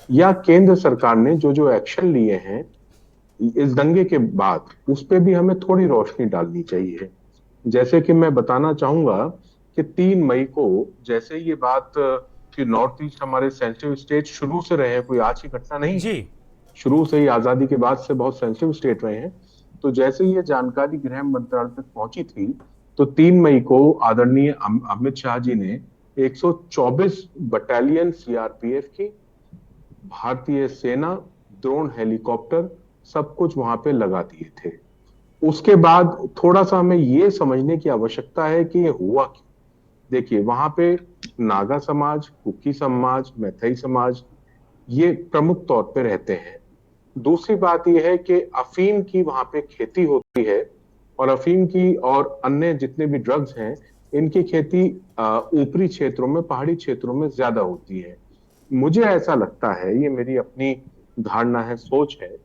या केंद्र सरकार ने जो जो एक्शन लिए हैं इस दंगे के बाद, उस पे भी हमें थोड़ी रोशनी डालनी चाहिए। जैसे कि मैं बताना चाहूंगा कि 3 मई को जैसे ये बात कि नॉर्थ ईस्ट हमारे सेंसिटिव स्टेट शुरू से रहे हैं, कोई आज की घटना नहीं है, जी शुरू से ही आजादी के बाद से बहुत सेंसिटिव स्टेट रहे हैं। तो जैसे ये जानकारी गृह मंत्रालय तक पहुंची थी, तो 3 मई को आदरणीय अमित शाह जी ने 124 बटालियन सीआरपीएफ की, भारतीय सेना, ड्रोन, हेलीकॉप्टर, सब कुछ वहां पे लगा दिए थे। उसके बाद थोड़ा सा हमें ये समझने की आवश्यकता है कि ये हुआ क्यों। देखिए, वहां पे नागा समाज, कुकी समाज, मैथई समाज ये प्रमुख तौर पे रहते हैं। दूसरी बात यह है कि अफीम की वहां पे खेती होती है, और अफीम की और अन्य जितने भी ड्रग्स हैं, इनकी खेती ऊपरी क्षेत्रों में, पहाड़ी क्षेत्रों में ज्यादा होती है। मुझे ऐसा लगता है, ये मेरी अपनी धारणा है, सोच है,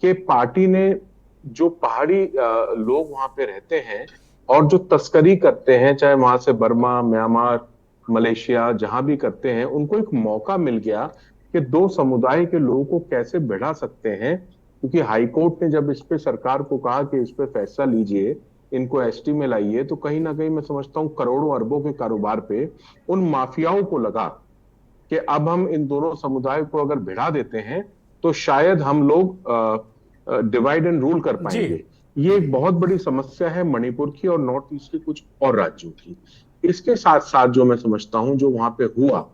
कि पार्टी ने जो पहाड़ी लोग वहां पे रहते हैं और जो तस्करी करते हैं, चाहे वहां से बर्मा, म्यांमार, मलेशिया, जहां भी करते हैं, उनको एक मौका मिल गया कि 2 समुदाय के लोगों को कैसे बढ़ा सकते हैं। क्योंकि हाईकोर्ट ने जब इस पे सरकार को कहा कि इस पे फैसला लीजिए, इनको एसटी में लाइए, तो कहीं ना कहीं मैं समझता हूँ करोड़ों अरबों के कारोबार पे उन माफियाओं को लगा कि अब हम इन दोनों समुदाय को अगर भिड़ा देते हैं तो शायद हम लोग डिवाइड एंड रूल कर पाएंगे। ये एक बहुत बड़ी समस्या है मणिपुर की और नॉर्थ ईस्ट के कुछ और राज्यों की। इसके साथ साथ जो मैं समझता हूं जो वहां पे हुआ,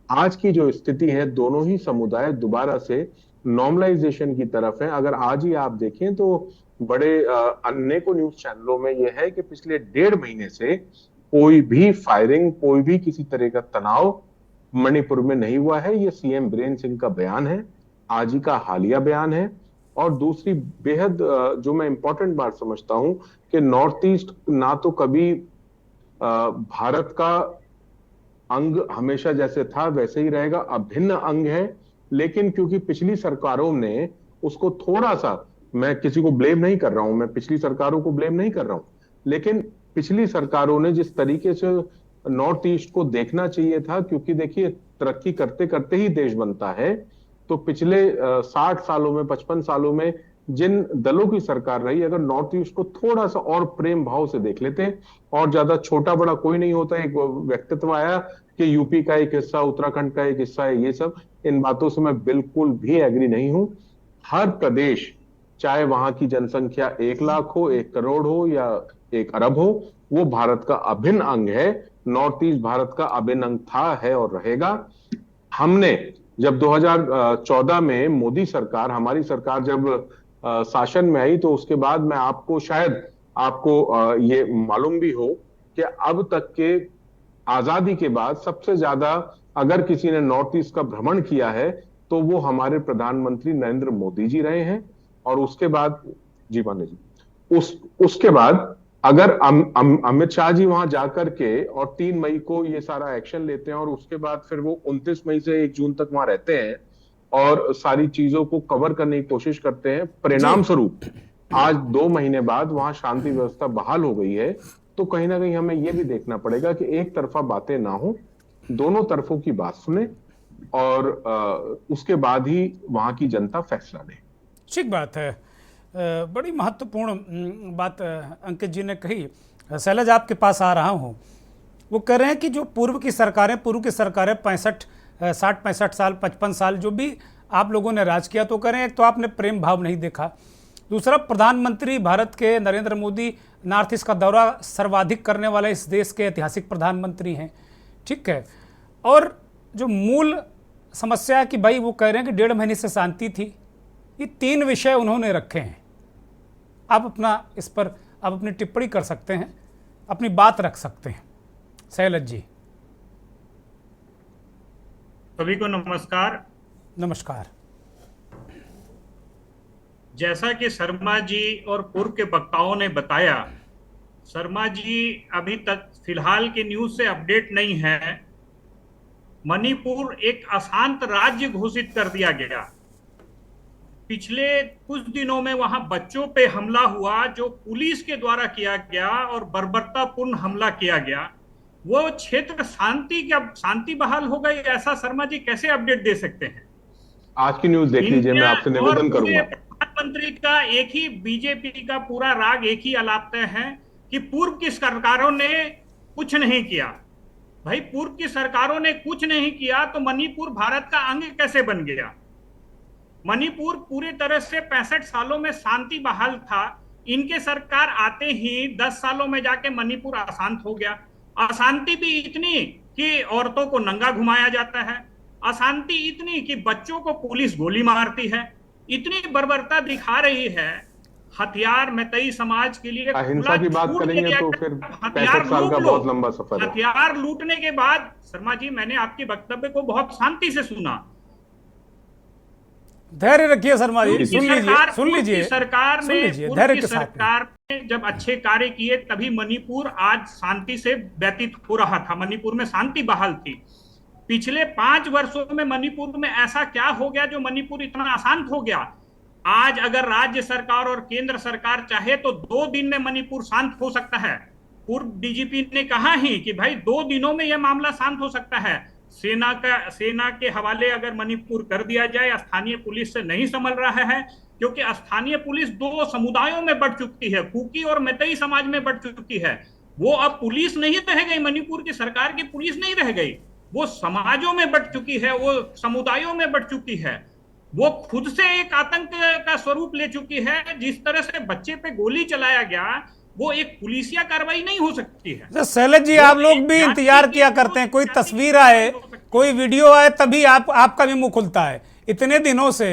आज की जो स्थिति है, दोनों ही समुदाय दोबारा से नॉर्मलाइजेशन की तरफ है। अगर आज ही आप देखें तो बड़े अनेकों न्यूज चैनलों में यह है कि पिछले 1.5 महीने से कोई भी फायरिंग, कोई भी किसी तरह का तनाव मणिपुर में नहीं हुआ है। ये सीएम बीरेन सिंह का बयान है, आज ही का हालिया बयान है। और दूसरी बेहद जो मैं इंपॉर्टेंट बात समझता हूं कि नॉर्थ ईस्ट ना तो कभी भारत का अंग हमेशा जैसे था वैसे ही रहेगा, अभिन्न अंग है। लेकिन क्योंकि पिछली सरकारों ने उसको थोड़ा सा, मैं किसी को ब्लेम नहीं कर रहा हूं, मैं पिछली सरकारों को ब्लेम नहीं कर रहा हूं, लेकिन पिछली सरकारों ने जिस तरीके से नॉर्थ ईस्ट को देखना चाहिए था, क्योंकि देखिए तरक्की करते करते ही देश बनता है, तो पिछले 60 सालों में, 55 सालों में जिन दलों की सरकार रही, अगर नॉर्थ ईस्ट को थोड़ा सा और प्रेम भाव से देख लेते, और ज्यादा छोटा बड़ा कोई नहीं होता। एक व्यक्तित्व आया कि यूपी का एक हिस्सा, उत्तराखंड का एक हिस्सा है, ये सब, इन बातों से मैं बिल्कुल भी एग्री नहीं हूं। हर प्रदेश, चाहे वहां की जनसंख्या 1 लाख हो, 1 करोड़ हो या 1 अरब हो, वो भारत का अभिन्न अंग है। नॉर्थ ईस्ट भारत का अभिन्न अंग था, है और रहेगा। हमने जब 2014 में मोदी सरकार, हमारी सरकार जब शासन में आई, तो उसके बाद मैं आपको शायद आपको ये मालूम भी हो कि अब तक के आजादी के बाद सबसे ज्यादा अगर किसी ने नॉर्थ ईस्ट का भ्रमण किया है तो वो हमारे प्रधानमंत्री नरेंद्र मोदी जी रहे हैं। और उसके बाद, जी माने जी, उसके बाद अगर अमित शाह जी वहां जाकर के और 3 मई को ये सारा एक्शन लेते हैं, और उसके बाद फिर वो 29 मई से 1 जून तक वहां रहते हैं और सारी चीजों को कवर करने की कोशिश करते हैं, परिणाम स्वरूप आज 2 महीने बाद वहां शांति व्यवस्था बहाल हो गई है। तो कहीं ना कहीं हमें यह भी देखना पड़ेगा कि एक तरफा बातें ना हो, दोनों तरफों की बात सुने और उसके बाद ही वहां की जनता फैसला ले। ठीक बात है, बड़ी महत्वपूर्ण बात अंकित जी ने कही। शैलज, आपके पास आ रहा हूँ। वो कह रहे हैं कि जो पूर्व की सरकारें 60-65 साल, 55 साल जो भी आप लोगों ने राज किया, तो कह रहे हैं एक तो आपने प्रेम भाव नहीं देखा, दूसरा प्रधानमंत्री भारत के नरेंद्र मोदी नॉर्थ ईस्ट का दौरा सर्वाधिक करने वाले इस देश के ऐतिहासिक प्रधानमंत्री हैं, ठीक है। और जो मूल समस्या है कि भाई वो कह रहे हैं कि 1.5 महीने से शांति थी, ये 3 विषय उन्होंने रखे हैं। आप अपना इस पर आप अपनी टिप्पणी कर सकते हैं, अपनी बात रख सकते हैं। शैलज जी। सभी को नमस्कार। नमस्कार। जैसा कि शर्मा जी और पूर्व के वक्ताओं ने बताया, शर्मा जी अभी तक फिलहाल के न्यूज से अपडेट नहीं है, मणिपुर एक अशांत राज्य घोषित कर दिया गया। पिछले कुछ दिनों में वहां बच्चों पे हमला हुआ जो पुलिस के द्वारा किया गया और बर्बरतापूर्ण हमला किया गया। वो क्षेत्र शांति बहाल हो गई, ऐसा शर्मा जी कैसे अपडेट दे सकते हैं? आज की न्यूज देख लीजिए, मैं आपसे निवेदन करूंगा। प्रधानमंत्री का एक ही, बीजेपी का पूरा राग एक ही अलापते हैं कि पूर्व की सरकारों ने कुछ नहीं किया। भाई पूर्व की सरकारों ने कुछ नहीं किया तो मणिपुर भारत का अंग कैसे बन गया? मणिपुर पूरी तरह से 65 सालों में शांति बहाल था। इनके सरकार आते ही 10 सालों में जाके मणिपुर अशांत हो गया। अशांति भी इतनी कि औरतों को नंगा घुमाया जाता है, अशांति इतनी कि बच्चों को पुलिस गोली मारती है, इतनी बर्बरता दिखा रही है। हथियार मैतई समाज के लिए अहिंसा की बात करेंगे तो फिर 65 साल का बहुत लंबा सफर है। हथियार लूटने के बाद, शर्मा जी मैंने आपके वक्तव्य को बहुत शांति से सुना। धैर्य रखिए शर्मा जी, सुन लीजिए सरकार ने जब अच्छे कार्य किए तभी मणिपुर आज शांति से व्यतीत हो रहा था, मणिपुर में शांति बहाल थी। पिछले 5 वर्षों में मणिपुर में ऐसा क्या हो गया जो मणिपुर इतना अशांत हो गया? आज अगर राज्य सरकार और केंद्र सरकार चाहे तो 2 दिन में मणिपुर शांत हो सकता है। पूर्व डीजीपी ने कहा ही कि भाई 2 दिनों में यह मामला शांत हो सकता है। सेना के हवाले अगर मणिपुर कर दिया जाए, स्थानीय पुलिस से नहीं संभल रहा है, क्योंकि स्थानीय पुलिस 2 समुदायों में बढ़ चुकी है, कुकी और मैतई समाज में बढ़ चुकी है। वो अब पुलिस नहीं रह गई, मणिपुर की सरकार की पुलिस नहीं रह गई, वो समाजों में बढ़ चुकी है, वो समुदायों में बढ़ चुकी है, वो खुद से एक आतंक का स्वरूप ले चुकी है। जिस तरह से बच्चे पे गोली चलाया गया वो एक पुलिसिया कार्रवाई नहीं हो सकती है। शैलेश जी, आप लोग भी इंतजार किया करते हैं, कोई तस्वीर आए, कोई वीडियो आए तभी आपका भी मुंह खुलता है। इतने दिनों से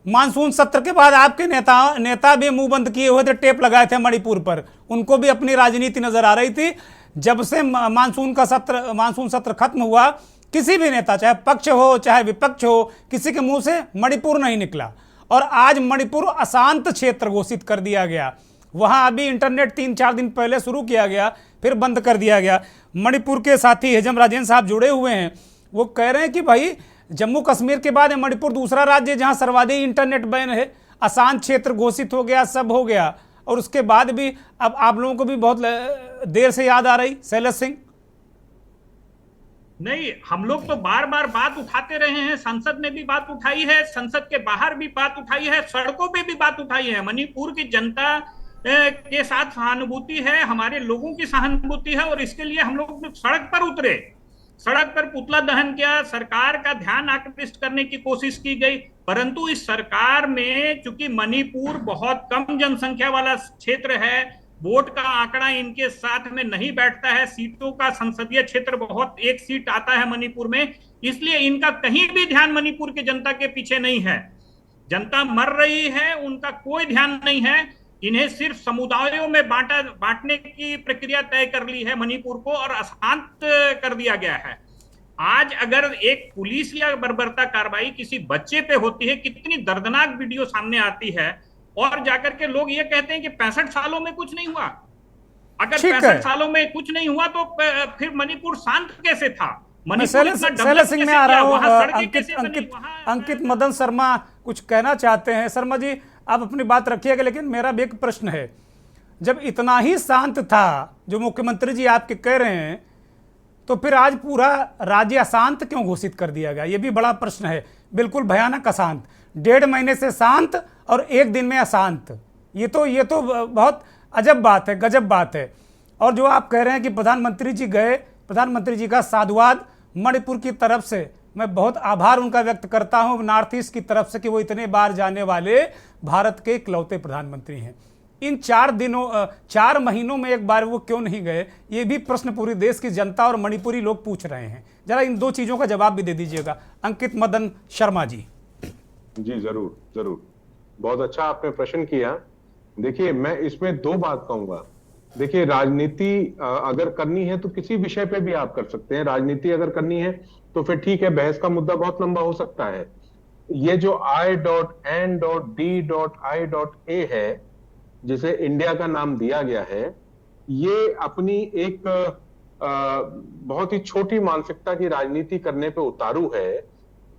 मानसून सत्र के बाद आपके नेता भी मुंह बंद किए हुए थे, टेप लगाए थे मणिपुर पर, उनको भी अपनी राजनीति नजर आ रही थी। जब से मानसून सत्र खत्म हुआ, किसी भी नेता, चाहे पक्ष हो चाहे विपक्ष हो, किसी के मुंह से मणिपुर नहीं निकला। और आज मणिपुर अशांत क्षेत्र घोषित कर दिया गया। वहां अभी इंटरनेट 3-4 दिन पहले शुरू किया गया, फिर बंद कर दिया गया। मणिपुर के साथी हेजम राजेंद्र साहब जुड़े हुए हैं, वो कह रहे हैं कि भाई जम्मू कश्मीर के बाद मणिपुर दूसरा राज्य जहां सर्वाधिक इंटरनेट बैन है, अशांत क्षेत्र घोषित हो गया, सब हो गया, और उसके बाद भी अब आप लोगों को भी बहुत देर से याद आ रही। शैलेश सिंह, नहीं, हम लोग तो बार बार बात उठाते रहे हैं, संसद में भी बात उठाई है, संसद के बाहर भी बात उठाई है, सड़कों पे भी बात उठाई है। मणिपुर की जनता के साथ सहानुभूति है, हमारे लोगों की सहानुभूति है, और इसके लिए हम लोग सड़क पर उतरे, सड़क पर पुतला दहन किया, सरकार का ध्यान आकृष्ट करने की कोशिश की गई। परंतु इस सरकार में चूंकि मणिपुर बहुत कम जनसंख्या वाला क्षेत्र है, वोट का आंकड़ा इनके साथ में नहीं बैठता है, सीटों का संसदीय क्षेत्र बहुत, 1 सीट आता है मणिपुर में, इसलिए इनका कहीं भी ध्यान मणिपुर की जनता के पीछे नहीं है। जनता मर रही है, उनका कोई ध्यान नहीं है। इन्हें सिर्फ समुदायों में बांटने की प्रक्रिया तय कर ली है मणिपुर को, और अशांत कर दिया गया है। आज अगर एक पुलिस या बर्बरता कार्रवाई किसी बच्चे पे होती है, कितनी दर्दनाक वीडियो सामने आती है, और जाकर के लोग ये कहते हैं कि 65 सालों में कुछ नहीं हुआ। अगर 65 सालों में कुछ नहीं हुआ तो फिर मणिपुर शांत कैसे था? शैलेश सिंह में आ रहा हूँ। अंकित मदन शर्मा कुछ कहना चाहते हैं। शर्मा जी, आप अपनी बात रखिएगा, लेकिन मेरा भी एक प्रश्न है, जब इतना ही शांत था जो मुख्यमंत्री जी आपके कह रहे हैं, तो फिर आज पूरा राज्य अशांत क्यों घोषित कर दिया गया? ये भी बड़ा प्रश्न है। बिल्कुल भयानक अशांत, 1.5 महीने से शांत और 1 दिन में अशांत। ये तो बहुत अजब बात है, गजब बात है। और जो आप कह रहे हैं कि प्रधानमंत्री जी गए, प्रधानमंत्री जी का साधुवाद मणिपुर की तरफ से, मैं बहुत आभार उनका व्यक्त करता हूं नॉर्थ ईस्ट की तरफ से कि वो इतने बार जाने वाले भारत के इकलौते प्रधानमंत्री हैं। इन 4 महीनों में एक बार वो क्यों नहीं गए? ये भी प्रश्न पूरी देश की जनता और मणिपुरी लोग पूछ रहे हैं। जरा इन 2 चीजों का जवाब भी दे दीजिएगा अंकित मदन शर्मा जी। जी जरूर जरूर, बहुत अच्छा आपने प्रश्न किया। देखिए, मैं इसमें 2 बात कहूंगा। देखिए, राजनीति अगर करनी है तो किसी विषय पे भी आप कर सकते हैं। राजनीति अगर करनी है तो फिर ठीक है, बहस का मुद्दा बहुत लंबा हो सकता है। ये जो I.N.D.I.A है, जिसे इंडिया का नाम दिया गया है, ये अपनी एक बहुत ही छोटी मानसिकता की राजनीति करने पे उतारू है,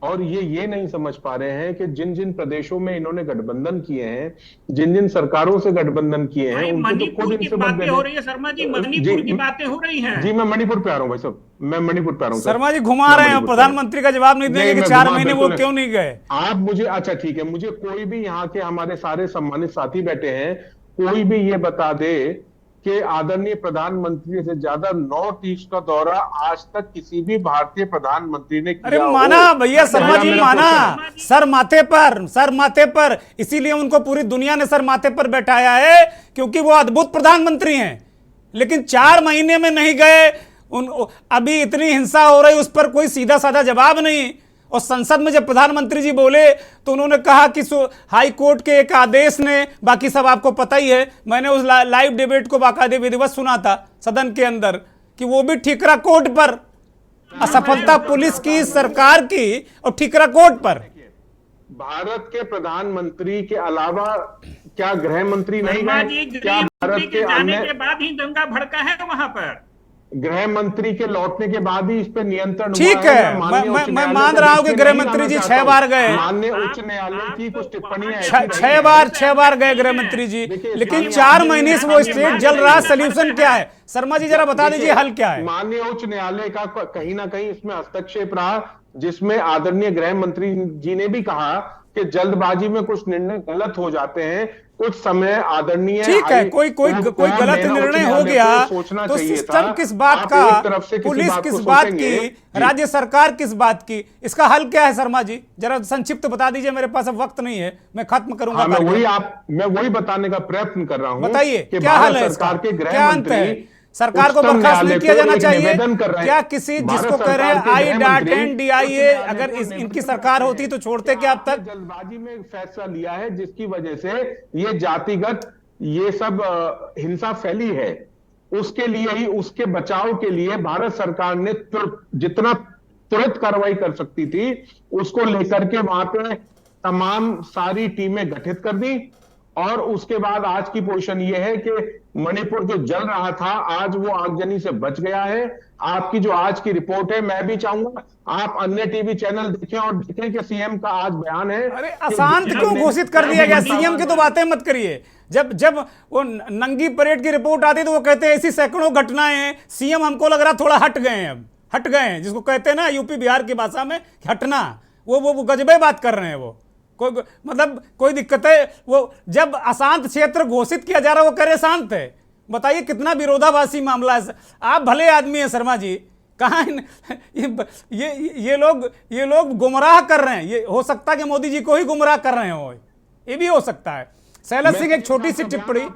और ये नहीं समझ पा रहे हैं कि जिन जिन प्रदेशों में इन्होंने गठबंधन किए हैं, जिन जिन सरकारों से गठबंधन किए हैं, भाई उनको तो मणिपुर खुद की इनसे मत बातें देने। हो रही है शर्मा जी, मणिपुर की बातें हो रही हैं। जी मैं मणिपुर पे आ रहा हूँ भाई साहब, मैं मणिपुर पे आ रहा हूँ। शर्मा जी घुमा रहे हैं, प्रधानमंत्री का जवाब नहीं देंगे कि 4 महीने वो क्यों नहीं गए। आप मुझे, अच्छा ठीक है, मुझे कोई भी यहाँ के हमारे सारे सम्मानित साथी बैठे हैं, कोई भी ये बता दे कि आदरणीय प्रधानमंत्री से ज्यादा नॉर्थ ईस्ट का दौरा आज तक किसी भी भारतीय प्रधानमंत्री ने किया। अरे माना भैया, शर्मा जी माना, सर माथे पर, इसीलिए उनको पूरी दुनिया ने सर माथे पर बैठाया है, क्योंकि वो अद्भुत प्रधानमंत्री हैं। लेकिन 4 महीने में नहीं गए, अभी इतनी हिंसा हो रही, उस पर कोई सीधा साधा जवाब नहीं। और संसद में जब प्रधानमंत्री जी बोले तो उन्होंने कहा कि हाई कोर्ट के एक आदेश ने, बाकी सब आपको पता ही है, मैंने उस लाइव डिबेट को बाकायदे विधिवत सुना था सदन के अंदर, कि वो भी ठीकरा कोर्ट पर, असफलता पुलिस की, सरकार की, और ठीकरा कोर्ट पर। भारत के प्रधानमंत्री के अलावा क्या गृह मंत्री नहीं गए? क्या भारत के जाने के बाद ही दंगा भड़का है वहां पर? गृह मंत्री के लौटने के बाद ही इस पर नियंत्रण ठीक है, मैं मान रहा हूं कि गृह मंत्री जी 6 बार गए, माननीय उच्च न्यायालय की कुछ टिप्पणियां 6 बार गए गृह मंत्री जी, लेकिन 4 महीने से वो स्टेट जल रहा। सोल्यूशन क्या है शर्मा जी, जरा बता दीजिए हल क्या है? माननीय उच्च न्यायालय का कहीं ना कहीं इसमें हस्तक्षेप रहा, जिसमें आदरणीय गृह मंत्री जी ने भी कहा कि जल्दबाजी में कुछ निर्णय गलत हो जाते हैं, कुछ समय आदरणीय, ठीक है, कोई गलत निर्णय हो गया तो सिस्टम किस बात का, पुलिस किस बात की, राज्य सरकार किस बात की, इसका हल क्या है शर्मा जी? जरा संक्षिप्त बता दीजिए, मेरे पास अब वक्त नहीं है, मैं खत्म करूंगा। मैं वही बताने का प्रयत्न कर रहा हूं। बताइए क्या हल है इसका, क्या अंत है? सरकार को बर्खास्त नहीं किया जाना चाहिए क्या? किसी जिसको कह रहे हैं IDATN अगर इनकी सरकार होती तो छोड़ते क्या अब तक? जल्दबाजी में फैसला लिया है, जिसकी वजह से ये जातिगत ये सब हिंसा फैली है। उसके लिए ही, उसके बचाव के लिए भारत सरकार ने जितना तुरंत कार्रवाई कर सकती थी उसको लेकर के वहां पे तमाम सारी टीमें गठित कर दी, और उसके बाद आज की पोजीशन ये है कि मणिपुर जो जल रहा था आज वो आगजनी से बच गया है। आपकी जो आज की रिपोर्ट है, मैं भी चाहूंगा आप अन्य टीवी चैनल देखें और देखें कि सीएम का आज बयान है। अरे अशांत क्यों घोषित कर दिया गया? सीएम की तो बातें मत करिए। जब वो नंगी परेड की रिपोर्ट आती तो वो कहते हैं ऐसी सैकड़ों घटनाएं हैं। सीएम हमको लग रहा थोड़ा हट गए हैं, अब हट गए हैं, जिसको कहते हैं ना यूपी बिहार की भाषा में हटना। वो गजबे बात कर रहे हैं। वो मतलब कोई दिक्कत है? वो जब अशांत क्षेत्र घोषित किया जा रहा है वो कह रहे शांत है। बताइए कितना विरोधाभासी मामला है। आप भले आदमी हैं शर्मा जी, कहाँ ये लोग गुमराह कर रहे हैं। ये हो सकता है कि मोदी जी को ही गुमराह कर रहे हो, ये भी हो सकता है। शैलज सिंह एक छोटी सी टिप्पणी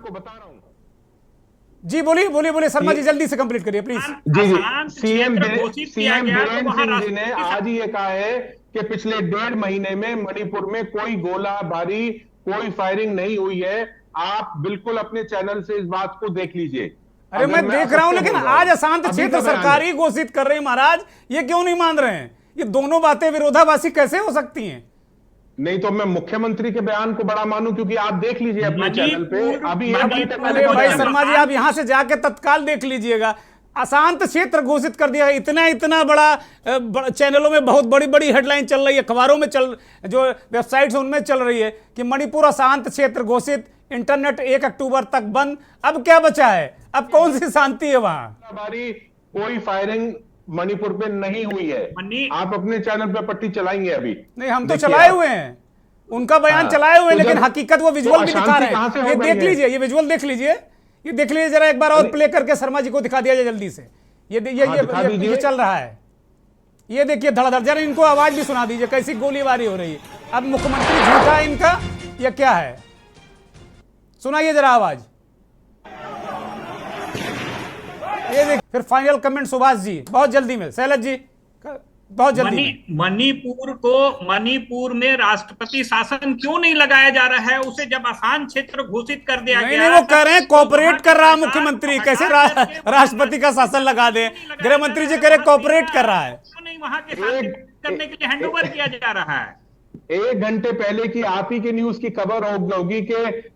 जी, बोलिए शर्मा जी, जल्दी से कंप्लीट करिए प्लीज। जी सीएम बीरेंद्र सिंह जी ने आज ही ये कहा है कि पिछले 1.5 महीने में मणिपुर में कोई गोलाबारी, कोई फायरिंग नहीं हुई है। आप बिल्कुल अपने चैनल से इस बात को देख लीजिए। अरे मैं देख रहा हूं, लेकिन आज अशांत क्षेत्र सरकार ही घोषित कर रही है महाराज, ये क्यों नहीं मान रहे हैं? ये दोनों बातें विरोधाभासी कैसे हो सकती हैं? नहीं तो मैं मुख्यमंत्री के बयान को बड़ा मानूं, क्योंकि आप देख लीजिए अपने चैनल पे अभी भाई शर्मा जी, आप यहां से जाके तत्काल देख लीजिएगा। अशांत क्षेत्र घोषित कर दिया। इतना बड़ा चैनलों में बहुत बड़ी हेडलाइन चल रही है, अखबारों में जो वेबसाइट्स उनमें चल रही है कि मणिपुर अशांत क्षेत्र घोषित, इंटरनेट 1 अक्टूबर तक बंद। अब क्या बचा है? अब कौन सी शांति है वहां? कोई फायरिंग मणिपुर पे नहीं हुई है। आप अपने चैनल पे पट्टी चलाएंगे अभी? नहीं, हम तो चलाए हुए हैं, उनका बयान चलाए हुए, लेकिन हकीकत वो विजुअल भी दिखा रहे हैं। ये देख लीजिए, ये विजुअल देख लीजिए, ये देख लीजिए जरा एक बार और प्ले करके शर्मा जी को दिखा दिया जाए जल्दी से। ये चल रहा है, ये देखिए धड़ाधड़। जरा इनको आवाज भी सुना दीजिए, कैसी गोलीबारी हो रही है। अब मुख्यमंत्री झूठा है इनका या क्या है? सुनाइए जरा आवाज। ये देख, फिर फाइनल कमेंट सुभाष जी बहुत जल्दी में, शैलज जी बहुत जल्दी। मणिपुर में राष्ट्रपति शासन क्यों नहीं लगाया जा रहा है? उसे जब अशांत क्षेत्र घोषित कर दिया गया, नहीं, वो कह रहे हैं कोऑपरेट कर रहा है मुख्यमंत्री। कैसे राष्ट्रपति का शासन लगा दे? गृह मंत्री जी कह रहे कोऑपरेट कर रहा है। नहीं, वहां के साथ करने के लिए हैंडओवर किया जा रहा है। 1 घंटे पहले की आप ही के न्यूज की खबर होगी कि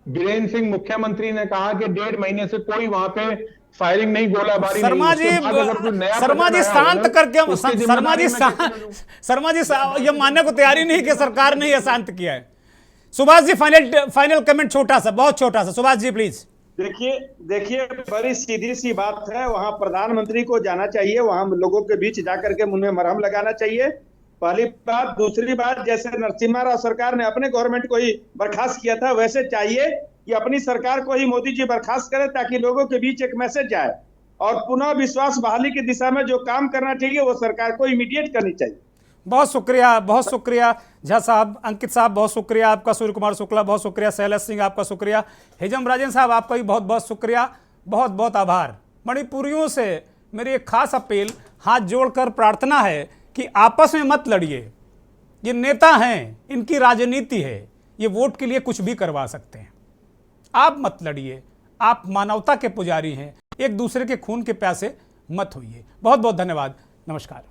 बीरेंद्र सिंह मुख्यमंत्री ने कहा कि 1.5 महीने से कोई वहां पे फायरिंग नहीं, गोलाबारी नहीं। शर्मा जी, उसके बाद अगर कोई नया शर्मा जी पकड़ आया शांत होगा, करके उसकी शर्मा जी जिम्मेदारी मैं कैसे लूं? शर्मा जी ये मानने को तैयारी नहीं कि सरकार ने यह शांत किया है। सुभाष जी फाइनल कमेंट, छोटा सा, बहुत छोटा सा, सुभाष जी प्लीज। देखिए बड़ी सीधी सी बात है, वहां प्रधानमंत्री को जाना चाहिए, वहां लोगों के बीच जाकर के मुंह में मरहम लगाना चाहिए, पहली बात। दूसरी बात, जैसे नरसिम्हा राव सरकार ने अपने गवर्नमेंट को ही बर्खास्त किया था, वैसे चाहिए कि अपनी सरकार को ही मोदी जी बर्खास्त करें, ताकि लोगों के बीच एक मैसेज जाए और पुनः विश्वास बहाली की दिशा में जो काम करना चाहिए वो सरकार को इमीडिएट करनी चाहिए। बहुत शुक्रिया झा साहब, अंकित साहब बहुत शुक्रिया आपका, सूर्य कुमार शुक्ला बहुत शुक्रिया, शैलेश सिंह आपका शुक्रिया, हिजम राजन साहब आपका भी बहुत बहुत शुक्रिया, बहुत बहुत आभार। मणिपुरियों से मेरी एक खास अपील, हाथ जोड़कर प्रार्थना है कि आपस में मत लड़िए। ये नेता हैं, इनकी राजनीति है, ये वोट के लिए कुछ भी करवा सकते हैं। आप मत लड़िए, आप मानवता के पुजारी हैं, एक दूसरे के खून के प्यासे मत होइए। बहुत बहुत धन्यवाद, नमस्कार।